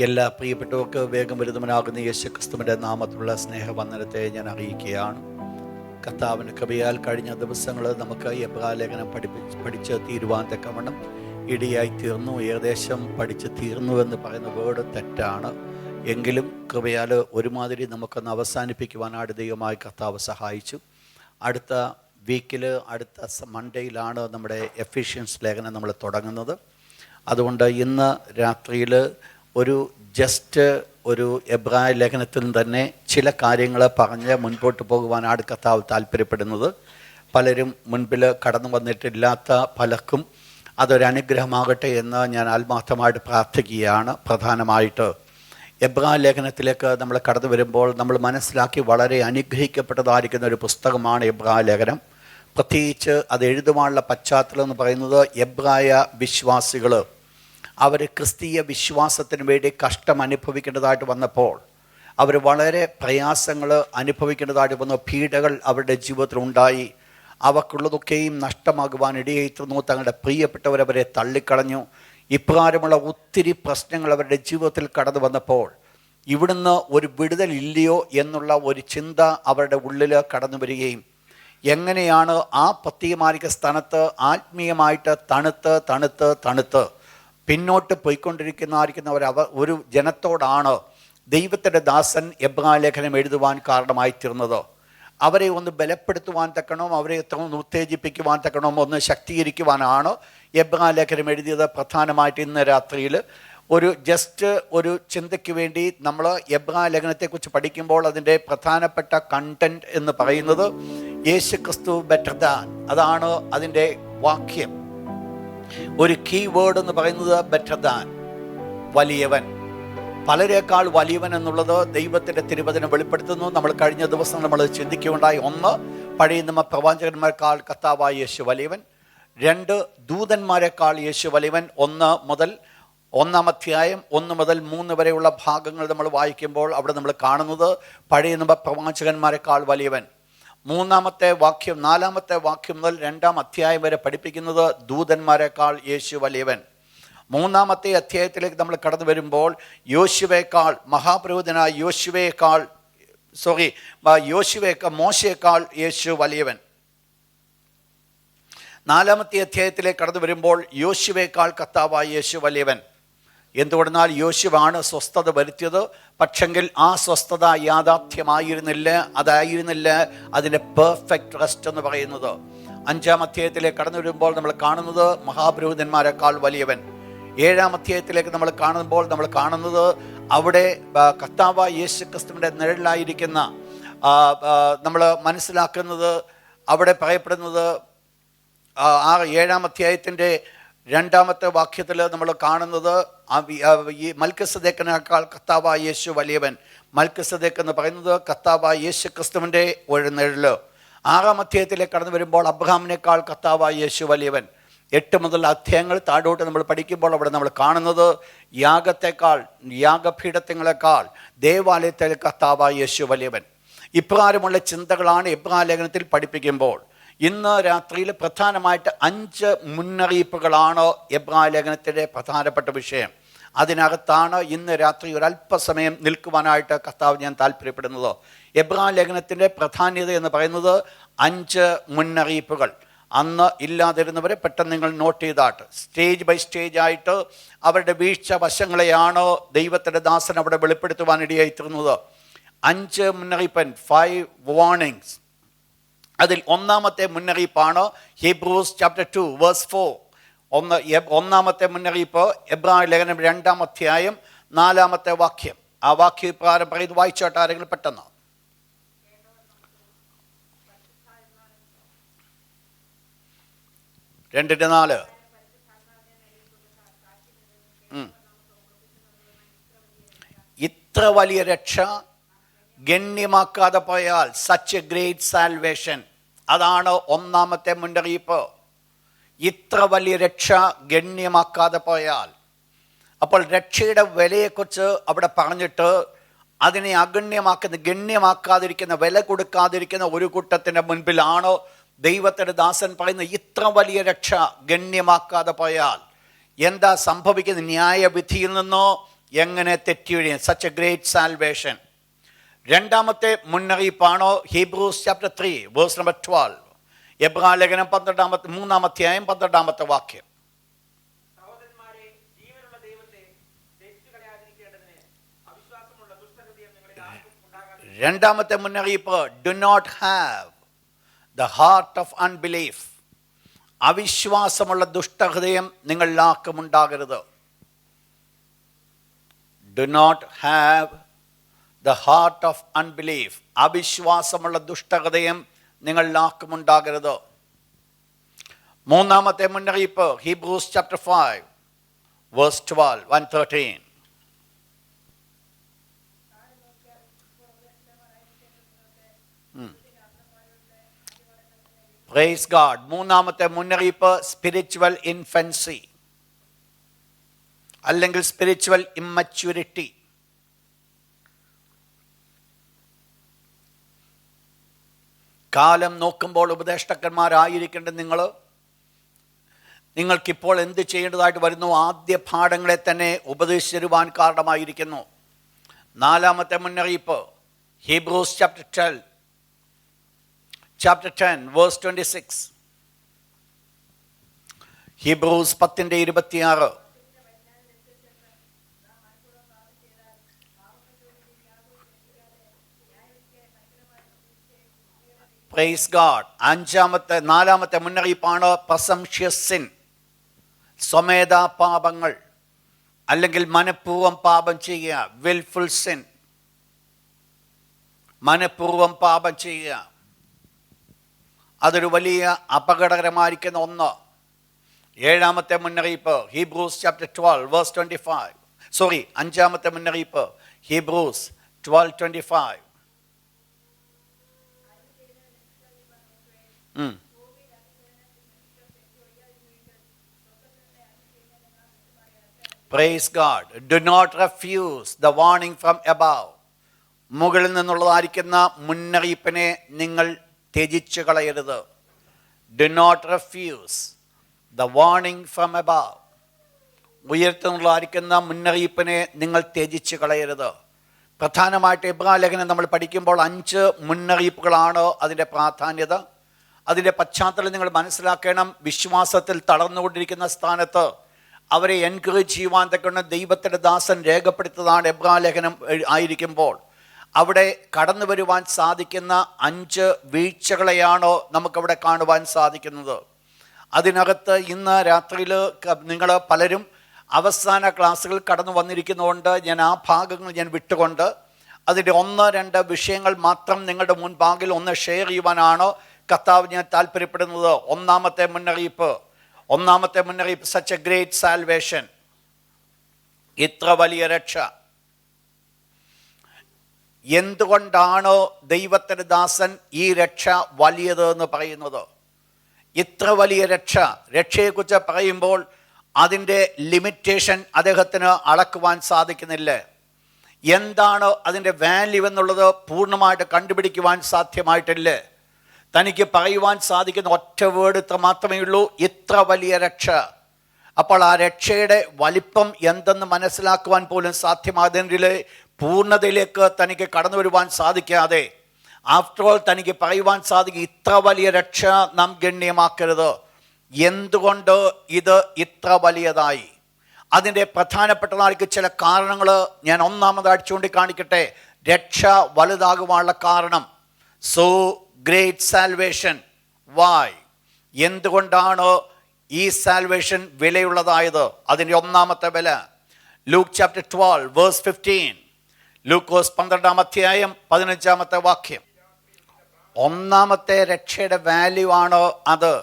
എല്ലാ പ്രിയപ്പെട്ടവർക്ക് വേഗം വരുന്നവനാകുന്ന യേശുക്രിസ്തുവിൻ്റെ നാമത്തിലുള്ള സ്നേഹവന്ദനത്തെ ഞാൻ അറിയിക്കുകയാണ്. കർത്താവിന് കൃപയാൽ കഴിഞ്ഞ ദിവസങ്ങൾ നമുക്ക് എബ്രായലേഖനം പഠിച്ച് തീരുവാൻ തക്കവണ്ണം ഇടിയായി തീർന്നു. ഏകദേശം പഠിച്ച് തീർന്നുവെന്ന് പറയുന്ന വേർഡ് തെറ്റാണ്. എങ്കിലും കൃപയാൽ ഒരുമാതിരി നമുക്കൊന്ന് അവസാനിപ്പിക്കുവാനായിട്ട് ദൈവമായി കർത്താവ് സഹായിച്ചു. അടുത്ത വീക്കിൽ അടുത്ത മൺഡേയിലാണ് നമ്മുടെ എഫിഷ്യൻസ് ലേഖനം നമ്മൾ തുടങ്ങുന്നത്. അതുകൊണ്ട് ഇന്ന് രാത്രിയിൽ ഒരു എബ്രായ ലേഖനത്തിൽ തന്നെ ചില കാര്യങ്ങൾ പറഞ്ഞ് മുൻപോട്ട് പോകുവാനാണ് കർത്താവ് താല്പര്യപ്പെടുന്നത്. പലരും മുൻപിൽ കടന്നു വന്നിട്ടില്ലാത്ത പലർക്കും അതൊരനുഗ്രഹമാകട്ടെ എന്ന് ഞാൻ ആത്മാർത്ഥമായിട്ട് പ്രാർത്ഥിക്കുകയാണ്. പ്രധാനമായിട്ട് എബ്രായ ലേഖനത്തിലേക്ക് നമ്മൾ കടന്നു വരുമ്പോൾ നമ്മൾ മനസ്സിലാക്കി വളരെ അനുഗ്രഹിക്കപ്പെട്ടതായിരിക്കുന്ന ഒരു പുസ്തകമാണ് എബ്രായ ലേഖനം. പ്രത്യേകിച്ച് അത് എഴുതുവാനുള്ള പശ്ചാത്തലം എന്ന് പറയുന്നത് എബ്രായ വിശ്വാസികൾ അവർ ക്രിസ്തീയ വിശ്വാസത്തിന് വേണ്ടി കഷ്ടം അനുഭവിക്കേണ്ടതായിട്ട് വന്നപ്പോൾ അവർ വളരെ പ്രയാസങ്ങൾ അനുഭവിക്കേണ്ടതായിട്ട് വന്നു. പീഡകൾ അവരുടെ ജീവിതത്തിലുണ്ടായി. അവർക്കുള്ളതൊക്കെയും നഷ്ടമാകുവാൻ ഇടയായിത്തീർന്നു. തങ്ങളുടെ പ്രിയപ്പെട്ടവരവരെ തള്ളിക്കളഞ്ഞു. ഇപ്രകാരമുള്ള ഒത്തിരി പ്രശ്നങ്ങൾ അവരുടെ ജീവിതത്തിൽ കടന്നു വന്നപ്പോൾ ഇവിടുന്ന് ഒരു വിടുതലില്ലയോ എന്നുള്ള ഒരു ചിന്ത അവരുടെ ഉള്ളിൽ കടന്നു വരികയും എങ്ങനെയാണ് ആ പ്രത്യേകമായ സ്ഥാനത്ത് ആത്മീയമായിട്ട് തണുത്ത് പിന്നോട്ട് പോയിക്കൊണ്ടിരിക്കുന്ന ഒരു ജനത്തോടാണ് ദൈവത്തിൻ്റെ ദാസൻ എബ്രായ ലേഖനം എഴുതുവാൻ കാരണമായി തീർന്നത്. അവരെ ഒന്ന് ബലപ്പെടുത്തുവാൻ തക്കണം, അവരെ ഒന്ന് ഉത്തേജിപ്പിക്കുവാൻ തക്കണം, ഒന്ന് ശക്തീകരിക്കുവാനാണ് എബ്രായ ലേഖനം എഴുതിയത്. പ്രധാനമായിട്ട് ഇന്ന് രാത്രിയിൽ ഒരു ചിന്തയ്ക്ക് വേണ്ടി നമ്മൾ എബ്രായ ലേഖനത്തെക്കുറിച്ച് പഠിക്കുമ്പോൾ അതിൻ്റെ പ്രധാനപ്പെട്ട കണ്ടന്റ് എന്ന് പറയുന്നത് യേശുക്രിസ്തു ബെറ്റർ ദാൻ. അതാണ് അതിൻ്റെ വാക്യം. ഒരു കീ വേർഡ് എന്ന് പറയുന്നത് ബെറ്റർ ദാൻ, വലിയവൻ, പലരേക്കാൾ വലിയവൻ എന്നുള്ളത് ദൈവത്തിൻ്റെ തിരുവചനം വെളിപ്പെടുത്തുന്നു. നമ്മൾ കഴിഞ്ഞ ദിവസം നമ്മൾ ചിന്തിക്കുകയുണ്ടായി. ഒന്ന്, പഴയ നിയമ പ്രവാചകന്മാരെക്കാൾ കർത്താവായ യേശു വലിയവൻ. രണ്ട്, ദൂതന്മാരെക്കാൾ യേശു വലിയവൻ. 1 അധ്യായം 1 മുതൽ 3 വരെയുള്ള ഭാഗങ്ങൾ നമ്മൾ വായിക്കുമ്പോൾ അവിടെ നമ്മൾ കാണുന്നത് പഴയ നിയമ പ്രവാചകന്മാരെക്കാൾ വലിയവൻ. 4 വാക്യം മുതൽ 2 അധ്യായം വരെ പഠിപ്പിക്കുന്നത് ദൂതന്മാരെക്കാൾ യേശു വലിയവൻ. 3 അധ്യായത്തിലേക്ക് നമ്മൾ കടന്നു വരുമ്പോൾ മഹാപുരോഹിതനായ മോശയേക്കാൾ യേശു വലിയവൻ. 4 അധ്യായത്തിലേക്ക് കടന്നു വരുമ്പോൾ യോശുവേക്കാൾ കർത്താവായ യേശു വലിയവൻ. എന്തുകൊണ്ടെന്നാൽ യോശുവാണ് സ്വസ്ഥത വരുത്തിയത്. പക്ഷെങ്കിൽ ആ സ്വസ്ഥത യാഥാർത്ഥ്യമായിരുന്നില്ല. അതായിരുന്നില്ല അതിൻ്റെ പെർഫെക്റ്റ് റെസ്റ്റ് എന്ന് പറയുന്നത്. 5 അധ്യായത്തിലേക്ക് കടന്നു വരുമ്പോൾ നമ്മൾ കാണുന്നത് മഹാപുരോഹിതന്മാരെക്കാൾ വലിയവൻ. 7 അധ്യായത്തിലേക്ക് നമ്മൾ കാണുന്നത് അവിടെ കർത്താവായ യേശുക്രിസ്തുവിൻ്റെ നിഴലിലായിരിക്കുന്ന നമ്മൾ മനസ്സിലാക്കുന്നത് അവിടെ പറയപ്പെടുന്നത് 7 അധ്യായത്തിൻ്റെ 2 വാക്യത്തിൽ നമ്മൾ കാണുന്നത് ഈ മൽക്കിസദേക്കിനേക്കാൾ കർത്താവായ യേശു വലിയവൻ. മൽക്കിസദേക്ക് എന്ന് പറയുന്നത് കർത്താവായ യേശു ക്രിസ്തുവിൻ്റെ ഒരു നിഴല്. 6 അധ്യായത്തിലേക്ക് കടന്നു വരുമ്പോൾ അബ്രഹാമിനേക്കാൾ കർത്താവായ യേശു വലിയവൻ. 8 മുതൽ അധ്യായങ്ങൾ താഴോട്ട് നമ്മൾ പഠിക്കുമ്പോൾ അവിടെ നമ്മൾ കാണുന്നത് യാഗപീഠങ്ങളെക്കാൾ ദേവാലയത്തിൽ കർത്താവായ യേശു വലിയവൻ. ഇപ്രകാരമുള്ള ചിന്തകളാണ് എബ്രായ ലേഖനത്തിൽ പഠിപ്പിക്കുമ്പോൾ ഇന്ന് രാത്രിയിൽ പ്രധാനമായിട്ട് 5 മുന്നറിയിപ്പുകളാണ് എബ്രായ ലേഖനത്തിൻ്റെ പ്രധാനപ്പെട്ട വിഷയം. അതിനകത്താണ് ഇന്ന് രാത്രി ഒരല്പസമയം നിൽക്കുവാനായിട്ട് കർത്താവ് ഞാൻ താല്പര്യപ്പെടുന്നത്. എബ്രായ ലേഖനത്തിൻ്റെ പ്രാധാന്യത എന്ന് പറയുന്നത് 5 മുന്നറിയിപ്പുകൾ. അന്ന് ഇല്ലാതിരുന്നവരെ പെട്ടെന്ന് നിങ്ങൾ നോട്ട് ചെയ്താട്ട് സ്റ്റേജ് ബൈ സ്റ്റേജ് ആയിട്ട് അവരുടെ വീഴ്ച വശങ്ങളെയാണ് ദൈവത്തിൻ്റെ ദാസൻ അവിടെ വെളിപ്പെടുത്തുവാനിടയായി തീർന്നത്. 5 മുന്നറിയിപ്പൻ, 5 വാർണിങ്സ്. അതിൽ 1 മുന്നറിയിപ്പാണ് ഹീബ്രൂസ് ചാപ്റ്റർ 2 വേഴ്സ് 4. 1 മുന്നറിയിപ്പ് എബ്രായ ലേഖനം 2 അധ്യായം 4 വാക്യം. ആ വാക്യം ഇപ്രകാരം പറയുന്നത്. വായിച്ചോട്ടെ ആരെങ്കിലും പെട്ടെന്ന്. 2:4. ഇത്ര വലിയ രക്ഷ ഗണ്യമാക്കാതെ പോയാൽ, സച്ച് എ ഗ്രേറ്റ് സാൽവേഷൻ. അതാണ് 1 മുന്നറിയിപ്പ്. ഇത്ര വലിയ രക്ഷ ഗണ്യമാക്കാതെ പോയാൽ. അപ്പോൾ രക്ഷയുടെ വിലയെക്കുറിച്ച് അവിടെ പറഞ്ഞിട്ട് അതിനെ ഗണ്യമാക്കാതിരിക്കുന്ന, വില കൊടുക്കാതിരിക്കുന്ന ഒരു കൂട്ടത്തിൻ്റെ മുൻപിലാണ് ദൈവത്തിൻ്റെ ദാസൻ പറയുന്ന ഇത്ര വലിയ രക്ഷ ഗണ്യമാക്കാതെ പോയാൽ എന്താ സംഭവിക്കുന്നത്? ന്യായവിധിയിൽ നിന്നോ എങ്ങനെ തെറ്റിയൊഴിയും. Such a great salvation. രണ്ടാമത്തെ മുന്നറിയിപ്പാണോ ഹീബ്രൂസ് ചാപ്റ്റർ 3 വേഴ്സ് നമ്പർ 12. എബ്രായലേഖനം 3-ാമത്തെ വാക്യം. രണ്ടാമത്തെ മുന്നറിയിപ്പ്, do not have the heart of unbelief. അവിശ്വാസമുള്ള ദുഷ്ടഹൃദയം നിങ്ങളിലാർക്കും ഉണ്ടാകരുത്. Do not have the heart of unbelief. അവിശ്വാസമുള്ള ദുഷ്ടഹൃദയം നിങ്ങളിലാർക്കും ഉണ്ടാകരുത്. മൂന്നാമത്തെ മുന്നറിയിപ്പ്, Hebrews chapter 5 verse 12 and 13. Praise God. മൂന്നാമത്തെ മുന്നറിയിപ്പ്, സ്പിരിച്വൽ ഇൻഫൻസി അല്ലെങ്കിൽ സ്പിരിച്വൽ ഇമ്മച്യൂരിറ്റി. കാലം നോക്കുമ്പോൾ ഉപദേഷ്ടാക്കന്മാരായിരിക്കേണ്ട നിങ്ങൾക്കിപ്പോൾ എന്ത് ചെയ്യേണ്ടതായിട്ട് വരുന്നു? ആദ്യ പാഠങ്ങളെ തന്നെ ഉപദേശിച്ചിരുവാൻ കാരണമായിരിക്കുന്നു. നാലാമത്തെ മുന്നറിയിപ്പ്, Hebrews chapter 10 verse 26. Hebrews 10:26. Praise God. നാലാമത്തെ മുന്നറിയിപ്പാണ് പ്രസംഷ്യസ് സിൻ. സ്വമേധാ പാപങ്ങൾ അല്ലെങ്കിൽ മനഃപൂർവ്വം പാപം ചെയ്യുക. വിൽഫുൾ സിൻ, മനഃപൂർവ്വം പാപം ചെയ്യുക. അതൊരു വലിയ അപകടകരമായിരിക്കുന്ന ഒന്ന്. ഏഴാമത്തെ മുന്നറിയിപ്പ്, ഹീബ്രൂസ് ചാപ്റ്റർ 12 വേഴ്സ് 25. അഞ്ചാമത്തെ മുന്നറിയിപ്പ്, Hebrews 12:25. Praise God. Do not refuse the warning from above. മുകളിൽ നിന്നുള്ളതായിരിക്കുന്ന മുന്നറിയിപ്പിനെ നിങ്ങൾ ത്യജിച്ചു കളയരുത്. Do not refuse the warning from above. ഉയർത്തുന്നുള്ളതായിരിക്കുന്ന മുന്നറിയിപ്പിനെ നിങ്ങൾ ത്യജിച്ചു കളയരുത്. പ്രധാനമായിട്ട് എബ്രായലേഖനം നമ്മൾ പഠിക്കുമ്പോൾ 5 മുന്നറിയിപ്പുകളാണ് അതിൻ്റെ പ്രാധാന്യത. അതിൻ്റെ പശ്ചാത്തലം നിങ്ങൾ മനസ്സിലാക്കണം. വിശ്വാസത്തിൽ തളർന്നുകൊണ്ടിരിക്കുന്ന സ്ഥാനത്ത് അവരെ എൻകറേജ് ചെയ്യുവാൻ തക്കൊണ്ട് ദൈവത്തിൻ്റെ ദാസൻ രേഖപ്പെടുത്തതാണ് എബ്രായലേഖനം ആയിരിക്കുമ്പോൾ അവിടെ കടന്നു വരുവാൻ സാധിക്കുന്ന 5 വീഴ്ചകളെയാണോ നമുക്കവിടെ കാണുവാൻ സാധിക്കുന്നത്. അതിനകത്ത് ഇന്ന് രാത്രിയിൽ നിങ്ങൾ പലരും അവസാന ക്ലാസ്സുകൾ കടന്നു വന്നിരിക്കുന്നതുകൊണ്ട് ഞാൻ ആ ഭാഗങ്ങൾ വിട്ടുകൊണ്ട് അതിൻ്റെ 1-2 വിഷയങ്ങൾ മാത്രം നിങ്ങളുടെ മുൻപാകിൽ ഒന്ന് ഷെയർ ചെയ്യുവാനാണ് കർത്താവ് ഞാൻ താല്പര്യപ്പെടുന്നത്. ഒന്നാമത്തെ മുന്നറിയിപ്പ്, സച്ച് എ ഗ്രേറ്റ് സാൽവേഷൻ. ഇത്ര വലിയ രക്ഷ. എന്തുകൊണ്ടാണ് ദൈവത്തിൻ്റെ ദാസൻ ഈ രക്ഷ വലിയത് എന്ന് പറയുന്നത്? ഇത്ര വലിയ രക്ഷയെക്കുറിച്ച് പറയുമ്പോൾ അതിൻ്റെ ലിമിറ്റേഷൻ അദ്ദേഹത്തിന് അളക്കുവാൻ സാധിക്കുന്നില്ല. എന്താണ് അതിൻ്റെ വാല്യൂ എന്നുള്ളത് പൂർണ്ണമായിട്ട് കണ്ടുപിടിക്കുവാൻ സാധ്യമായിട്ടില്ല. തനിക്ക് പറയുവാൻ സാധിക്കുന്ന ഒറ്റ വേർഡ് ഇത്ര മാത്രമേ ഉള്ളൂ, ഇത്ര വലിയ രക്ഷ. അപ്പോൾ ആ രക്ഷയുടെ വലിപ്പം എന്തെന്ന് മനസ്സിലാക്കുവാൻ പോലും സാധ്യമാകുന്നതിൽ പൂർണ്ണതയിലേക്ക് തനിക്ക് കടന്നു വരുവാൻ സാധിക്കാതെ ആഫ്റ്റർ ഓൾ തനിക്ക് പറയുവാൻ സാധിക്കും, ഇത്ര വലിയ രക്ഷ നാം ഗണ്യമാക്കരുത്. എന്തുകൊണ്ട് ഇത് ഇത്ര വലിയതായി? അതിൻ്റെ പ്രധാനപ്പെട്ടതായിരിക്കും ചില കാരണങ്ങൾ ഞാൻ ഒന്നാമതായിട്ട് ചൂണ്ടിക്കാണിക്കട്ടെ. രക്ഷ വലുതാകുവാനുള്ള കാരണം. So great salvation. വൈ? എന്തുകൊണ്ടാണ് ഈ സാൽവേഷൻ വിലയുള്ളതായത്? അതിൻ്റെ ഒന്നാമത്തെ വില, ലൂക്ക് ചാപ്റ്റർ 12 വേഴ്സ് 15. ലൂക്കോസ് 12-ാം അധ്യായം 15-ാമത്തെ വാക്യം. ഒന്നാമത്തെ രക്ഷയുടെ വാല്യൂ ആണ് അത്.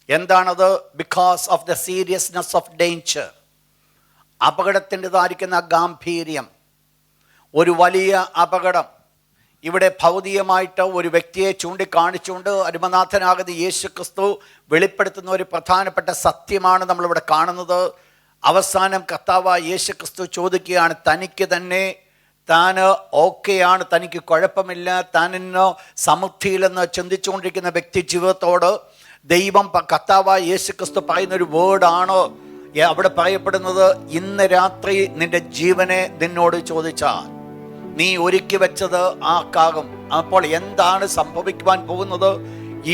എന്താണത്? Because of the seriousness of danger. അപകടത്തിൻ്റെതായിരിക്കുന്ന ഗാംഭീര്യം. ഒരു വലിയ അപകടം. ഇവിടെ ഭൗതികമായിട്ട് ഒരു വ്യക്തിയെ ചൂണ്ടിക്കാണിച്ചുകൊണ്ട് അരുമനാഥനാകുന്ന യേശു ക്രിസ്തു വെളിപ്പെടുത്തുന്ന ഒരു പ്രധാനപ്പെട്ട സത്യമാണ് നമ്മളിവിടെ കാണുന്നത്. അവസാനം കർത്താവായ യേശു ക്രിസ്തു ചോദിക്കുകയാണ്, തനിക്ക് തന്നെ താൻ ഓക്കെയാണ്, തനിക്ക് കുഴപ്പമില്ല, താനിന്നോ സമൃദ്ധിയിലെന്ന് ചിന്തിച്ചുകൊണ്ടിരിക്കുന്ന വ്യക്തി ജീവിതത്തോട് ദൈവം കർത്താവായ യേശു ക്രിസ്തു പറയുന്നൊരു വേർഡാണ്, അവിടെ പറയപ്പെടുന്നത്, ഇന്ന് രാത്രി നിന്റെ ജീവനെ നിന്നോട് ചോദിച്ചാൽ നീ ഒരുക്കി വെച്ചത് ആക്കാകും. അപ്പോൾ എന്താണ് സംഭവിക്കുവാൻ പോകുന്നത്?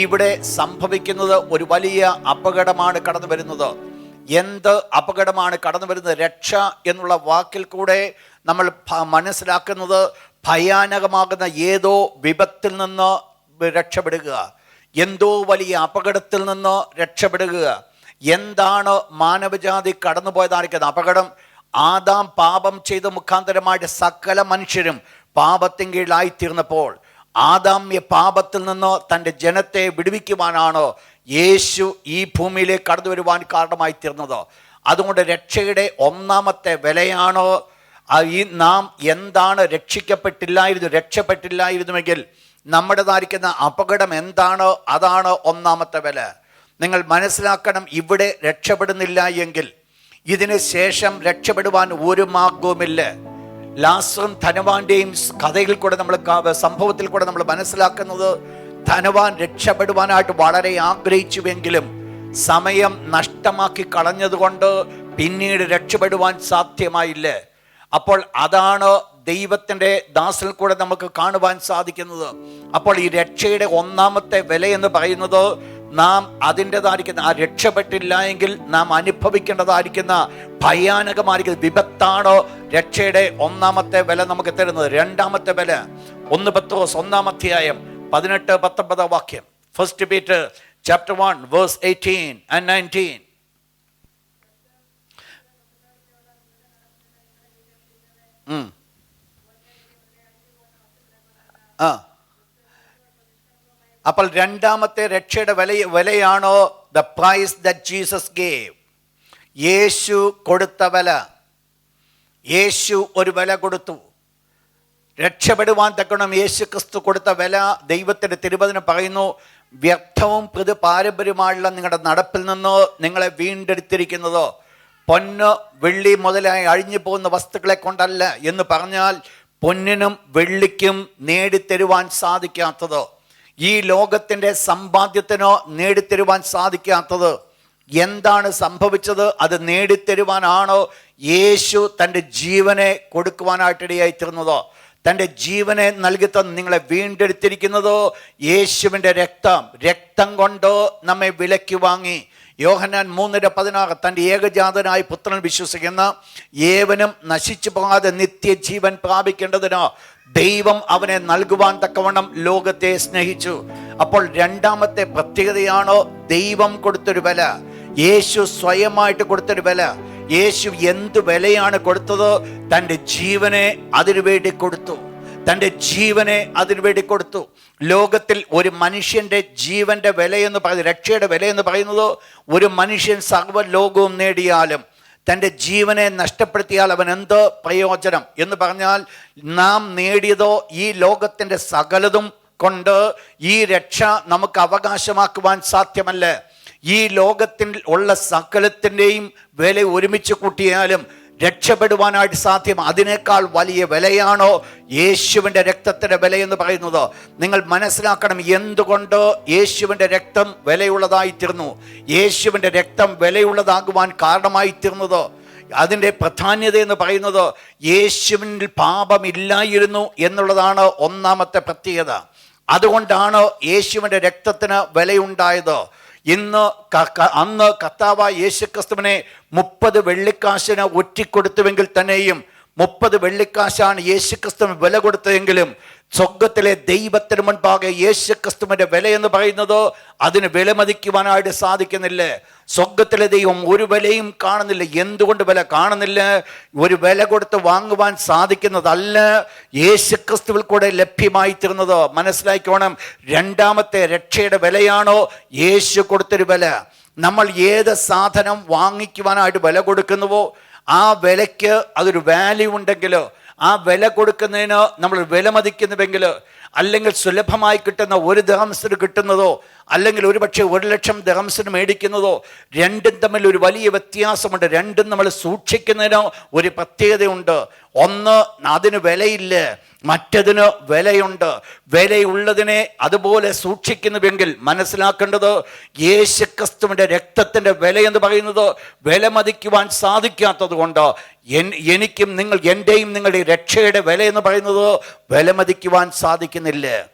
ഇവിടെ സംഭവിക്കുന്നത് ഒരു വലിയ അപകടമാണ് കടന്നു വരുന്നത്. എന്ത് അപകടമാണ് കടന്നു വരുന്നത്? രക്ഷ എന്നുള്ള വാക്കിൽ കൂടെ നമ്മൾ മനസ്സിലാക്കുന്നത് ഭയാനകമാകുന്ന ഏതോ വിപത്തിൽ നിന്ന് രക്ഷപ്പെടുക, എന്തോ വലിയ അപകടത്തിൽ നിന്ന് രക്ഷപ്പെടുക. എന്താണ് മാനവജാതി കടന്നുപോയതായിരിക്കുന്നത് അപകടം? ആദാം പാപം ചെയ്ത മുഖാന്തരമായിട്ട് സകല മനുഷ്യരും പാപത്തിൻ കീഴിലായിത്തീർന്നപ്പോൾ ആദാമ്യ പാപത്തിൽ നിന്ന് തൻ്റെ ജനത്തെ വിടുവിക്കുവാനാണ് യേശു ഈ ഭൂമിയിലേക്ക് കടന്നു വരുവാൻ കാരണമായി തീർന്നത്. അതുകൊണ്ട് രക്ഷയുടെ ഒന്നാമത്തെ വിലയാണ് ഈ നാം എന്താണ് രക്ഷപ്പെട്ടില്ലായിരുന്നുവെങ്കിൽ നമ്മുടേതായിരിക്കുന്ന അപകടം എന്താണ്? അതാണ് ഒന്നാമത്തെ വില. നിങ്ങൾ മനസ്സിലാക്കണം, ഇവിടെ രക്ഷപ്പെടുന്നില്ല എങ്കിൽ ഇതിന് ശേഷം രക്ഷപ്പെടുവാൻ ഒരു മാർഗവുമില്ല. ലാസറും ധനവാന്റെയും കഥയിൽ കൂടെ സംഭവത്തിൽ കൂടെ നമ്മൾ മനസ്സിലാക്കുന്നത്, ധനവാൻ രക്ഷപ്പെടുവാനായിട്ട് വളരെ ആഗ്രഹിച്ചുവെങ്കിലും സമയം നഷ്ടമാക്കി കളഞ്ഞതുകൊണ്ട് പിന്നീട് രക്ഷപ്പെടുവാൻ സാധ്യമായില്ല. അപ്പോൾ അതാണ് ദൈവത്തിൻ്റെ ദാസിൽ കൂടെ നമുക്ക് കാണുവാൻ സാധിക്കുന്നത്. അപ്പോൾ ഈ രക്ഷയുടെ ഒന്നാമത്തെ വില എന്ന് പറയുന്നത്, നാം അതിൻ്റെതായിരിക്കുന്ന ആ രക്ഷപ്പെട്ടില്ല എങ്കിൽ നാം അനുഭവിക്കേണ്ടതായിരിക്കുന്ന ഭയാനകമായിരിക്കുന്ന വിപത്താണ് രക്ഷയുടെ ഒന്നാമത്തെ വില നമുക്ക് തരുന്നത്. രണ്ടാമത്തെ വില 1 പത്രോസ് 1-ാം അധ്യായം 18-19 വാക്യം. 1 Peter chapter 1 verse 18 and 19. അപ്പോൾ രണ്ടാമത്തെ രക്ഷയുടെ വിലയാണോ the price that Jesus gave. യേശു കൊടുത്ത വില. യേശു ഒരു വില കൊടുത്തു. രക്ഷപ്പെടുവാൻ തക്കണം യേശു ക്രിസ്തു കൊടുത്ത വില ദൈവത്തിൻ്റെ തിരുവചനം പറയുന്നു, വ്യർത്ഥവും പാരമ്പര്യമായുള്ള നിങ്ങളുടെ നടപ്പിൽ നിന്ന് നിങ്ങളെ വീണ്ടെടുത്തിരിക്കുന്നത് പൊന്ന് വെള്ളി മുതലായി അഴിഞ്ഞു പോകുന്ന വസ്തുക്കളെ കൊണ്ടല്ല എന്ന് പറഞ്ഞാൽ, പൊന്നിനും വെള്ളിക്കും നേടിത്തരുവാൻ സാധിക്കാത്തത്, ഈ ലോകത്തിൻ്റെ സമ്പാദ്യത്തിനോ നേടിത്തരുവാൻ സാധിക്കാത്തത് എന്താണ് സംഭവിച്ചത്? അത് നേടിത്തരുവാനാണോ യേശു തൻ്റെ ജീവനെ കൊടുക്കുവാനായിട്ടിടയായി തീർന്നത്? തൻ്റെ ജീവനെ നൽകി തന്ന് നിങ്ങളെ വീണ്ടെടുത്തിരിക്കുന്നത് യേശുവിൻ്റെ രക്തം കൊണ്ട് നമ്മെ വിലയ്ക്ക് വാങ്ങി. യോഹന്നാൻ 3:16 തൻ്റെ ഏകജാതനായ പുത്രൻ വിശ്വസിക്കുന്ന ഏവനും നശിച്ചു പോകാതെ നിത്യജീവൻ പ്രാപിക്കേണ്ടതിനോ ദൈവം അവനെ നൽകുവാൻ തക്കവണ്ണം ലോകത്തെ സ്നേഹിച്ചു. അപ്പോൾ രണ്ടാമത്തെ പ്രത്യേകതയാണോ ദൈവം കൊടുത്തൊരു വില, യേശു സ്വയമായിട്ട് കൊടുത്തൊരു വില. യേശു എന്ത് വിലയാണ് കൊടുത്തത്? തൻ്റെ ജീവനെ അതിനുവേണ്ടി കൊടുത്തു. തൻ്റെ ജീവനെ അതിനുവേണ്ടി കൊടുത്തു. ലോകത്തിൽ ഒരു മനുഷ്യൻ്റെ ജീവൻ്റെ വിലയെന്ന് പറയുന്നത്, രക്ഷയുടെ വിലയെന്ന് പറയുന്നത്, ഒരു മനുഷ്യൻ സർവ്വ ലോകവും നേടിയാലും തൻ്റെ ജീവനെ നഷ്ടപ്പെടുത്തിയാൽ അവൻ എന്ത് പ്രയോജനം എന്ന് പറഞ്ഞാൽ, നാം നേടിയതോ ഈ ലോകത്തിൻ്റെ സകലതും കൊണ്ട് ഈ രക്ഷ നമുക്ക് അവകാശമാക്കുവാൻ സാധ്യമല്ല. ഈ ലോകത്തിൽ ഉള്ള സകലത്തിൻ്റെയും വില ഒരുമിച്ച് കൂട്ടിയാലും രക്ഷപ്പെടുവാനായിട്ട് സാധ്യം. അതിനേക്കാൾ വലിയ വിലയാണോ യേശുവിൻ്റെ രക്തത്തിൻ്റെ വിലയെന്ന് പറയുന്നത്? നിങ്ങൾ മനസ്സിലാക്കണം, എന്തുകൊണ്ട് യേശുവിൻ്റെ രക്തം വിലയുള്ളതായിത്തീർന്നു. യേശുവിൻ്റെ രക്തം വിലയുള്ളതാകുവാൻ കാരണമായി തീർന്നത്, അതിൻ്റെ പ്രാധാന്യത എന്ന് പറയുന്നത്, യേശുവിൽ പാപമില്ലായിരുന്നു എന്നുള്ളതാണ് ഒന്നാമത്തെ പ്രത്യേകത. അതുകൊണ്ടാണ് യേശുവിൻ്റെ രക്തത്തിന് വിലയുണ്ടായത്. അന്ന് കർത്താവായ യേശു ക്രിസ്തുവിനെ 30 വെള്ളിക്കാശിന് ഒറ്റിക്കൊടുത്തുവെങ്കിൽ തന്നെയും, 30 വെള്ളിക്കാശാണ് യേശു ക്രിസ്തുവിന് വില കൊടുത്തതെങ്കിലും, സ്വർഗത്തിലെ ദൈവത്തിന് മുൻപാകെ യേശു ക്രിസ്തുവിൻ്റെ വില എന്ന് പറയുന്നത് അതിന് വിലമതിക്കുവാനായിട്ട് സാധിക്കുന്നില്ല. സ്വർഗത്തിലെ ദൈവം ഒരു വിലയും കാണുന്നില്ല. എന്തുകൊണ്ട് വില കാണുന്നില്ല? ഒരു വില കൊടുത്ത് വാങ്ങുവാൻ സാധിക്കുന്നതല്ല, യേശു ക്രിസ്തുവിൽ കൂടെ ലഭ്യമായി തീർന്നത്. മനസ്സിലാക്കിക്കോണം, രണ്ടാമത്തെ രക്ഷയുടെ വിലയാണോ യേശു കൊടുത്തൊരു വില. നമ്മൾ ഏത് സാധനം വാങ്ങിക്കുവാനായിട്ട് വില കൊടുക്കുന്നുവോ ആ വിലയ്ക്ക് അതൊരു വാല്യൂ ഉണ്ടെങ്കിൽ, ആ വില കൊടുക്കുന്നതിന് നമ്മൾ വിലമതിക്കുന്നുവെങ്കിൽ, അല്ലെങ്കിൽ സുലഭമായി കിട്ടുന്ന 1 ദിർഹംസിന് കിട്ടുന്നതോ അല്ലെങ്കിൽ ഒരുപക്ഷെ 1,00,000 ദിർഹംസിന് മേടിക്കുന്നതോ, രണ്ടും തമ്മിൽ ഒരു വലിയ വ്യത്യാസമുണ്ട്. രണ്ടും നമ്മൾ സൂക്ഷിക്കുന്നതിനോ ഒരു പ്രത്യേകതയുണ്ട്. ഒന്ന്, അതിന് വിലയില്ല. മറ്റതിന് വിലയുണ്ട്. വിലയുള്ളതിനെ അതുപോലെ സൂക്ഷിക്കുന്നുവെങ്കിൽ മനസ്സിലാക്കേണ്ടത് യേശുക്രിസ്തുവിൻ്റെ രക്തത്തിൻ്റെ വിലയെന്ന് പറയുന്നത് വിലമതിക്കുവാൻ സാധിക്കാത്തത് കൊണ്ട് എനിക്കും എൻ്റെയും നിങ്ങളുടെ രക്ഷയുടെ വിലയെന്ന് പറയുന്നത് വിലമതിക്കുവാൻ സാധിക്കുന്നില്ല.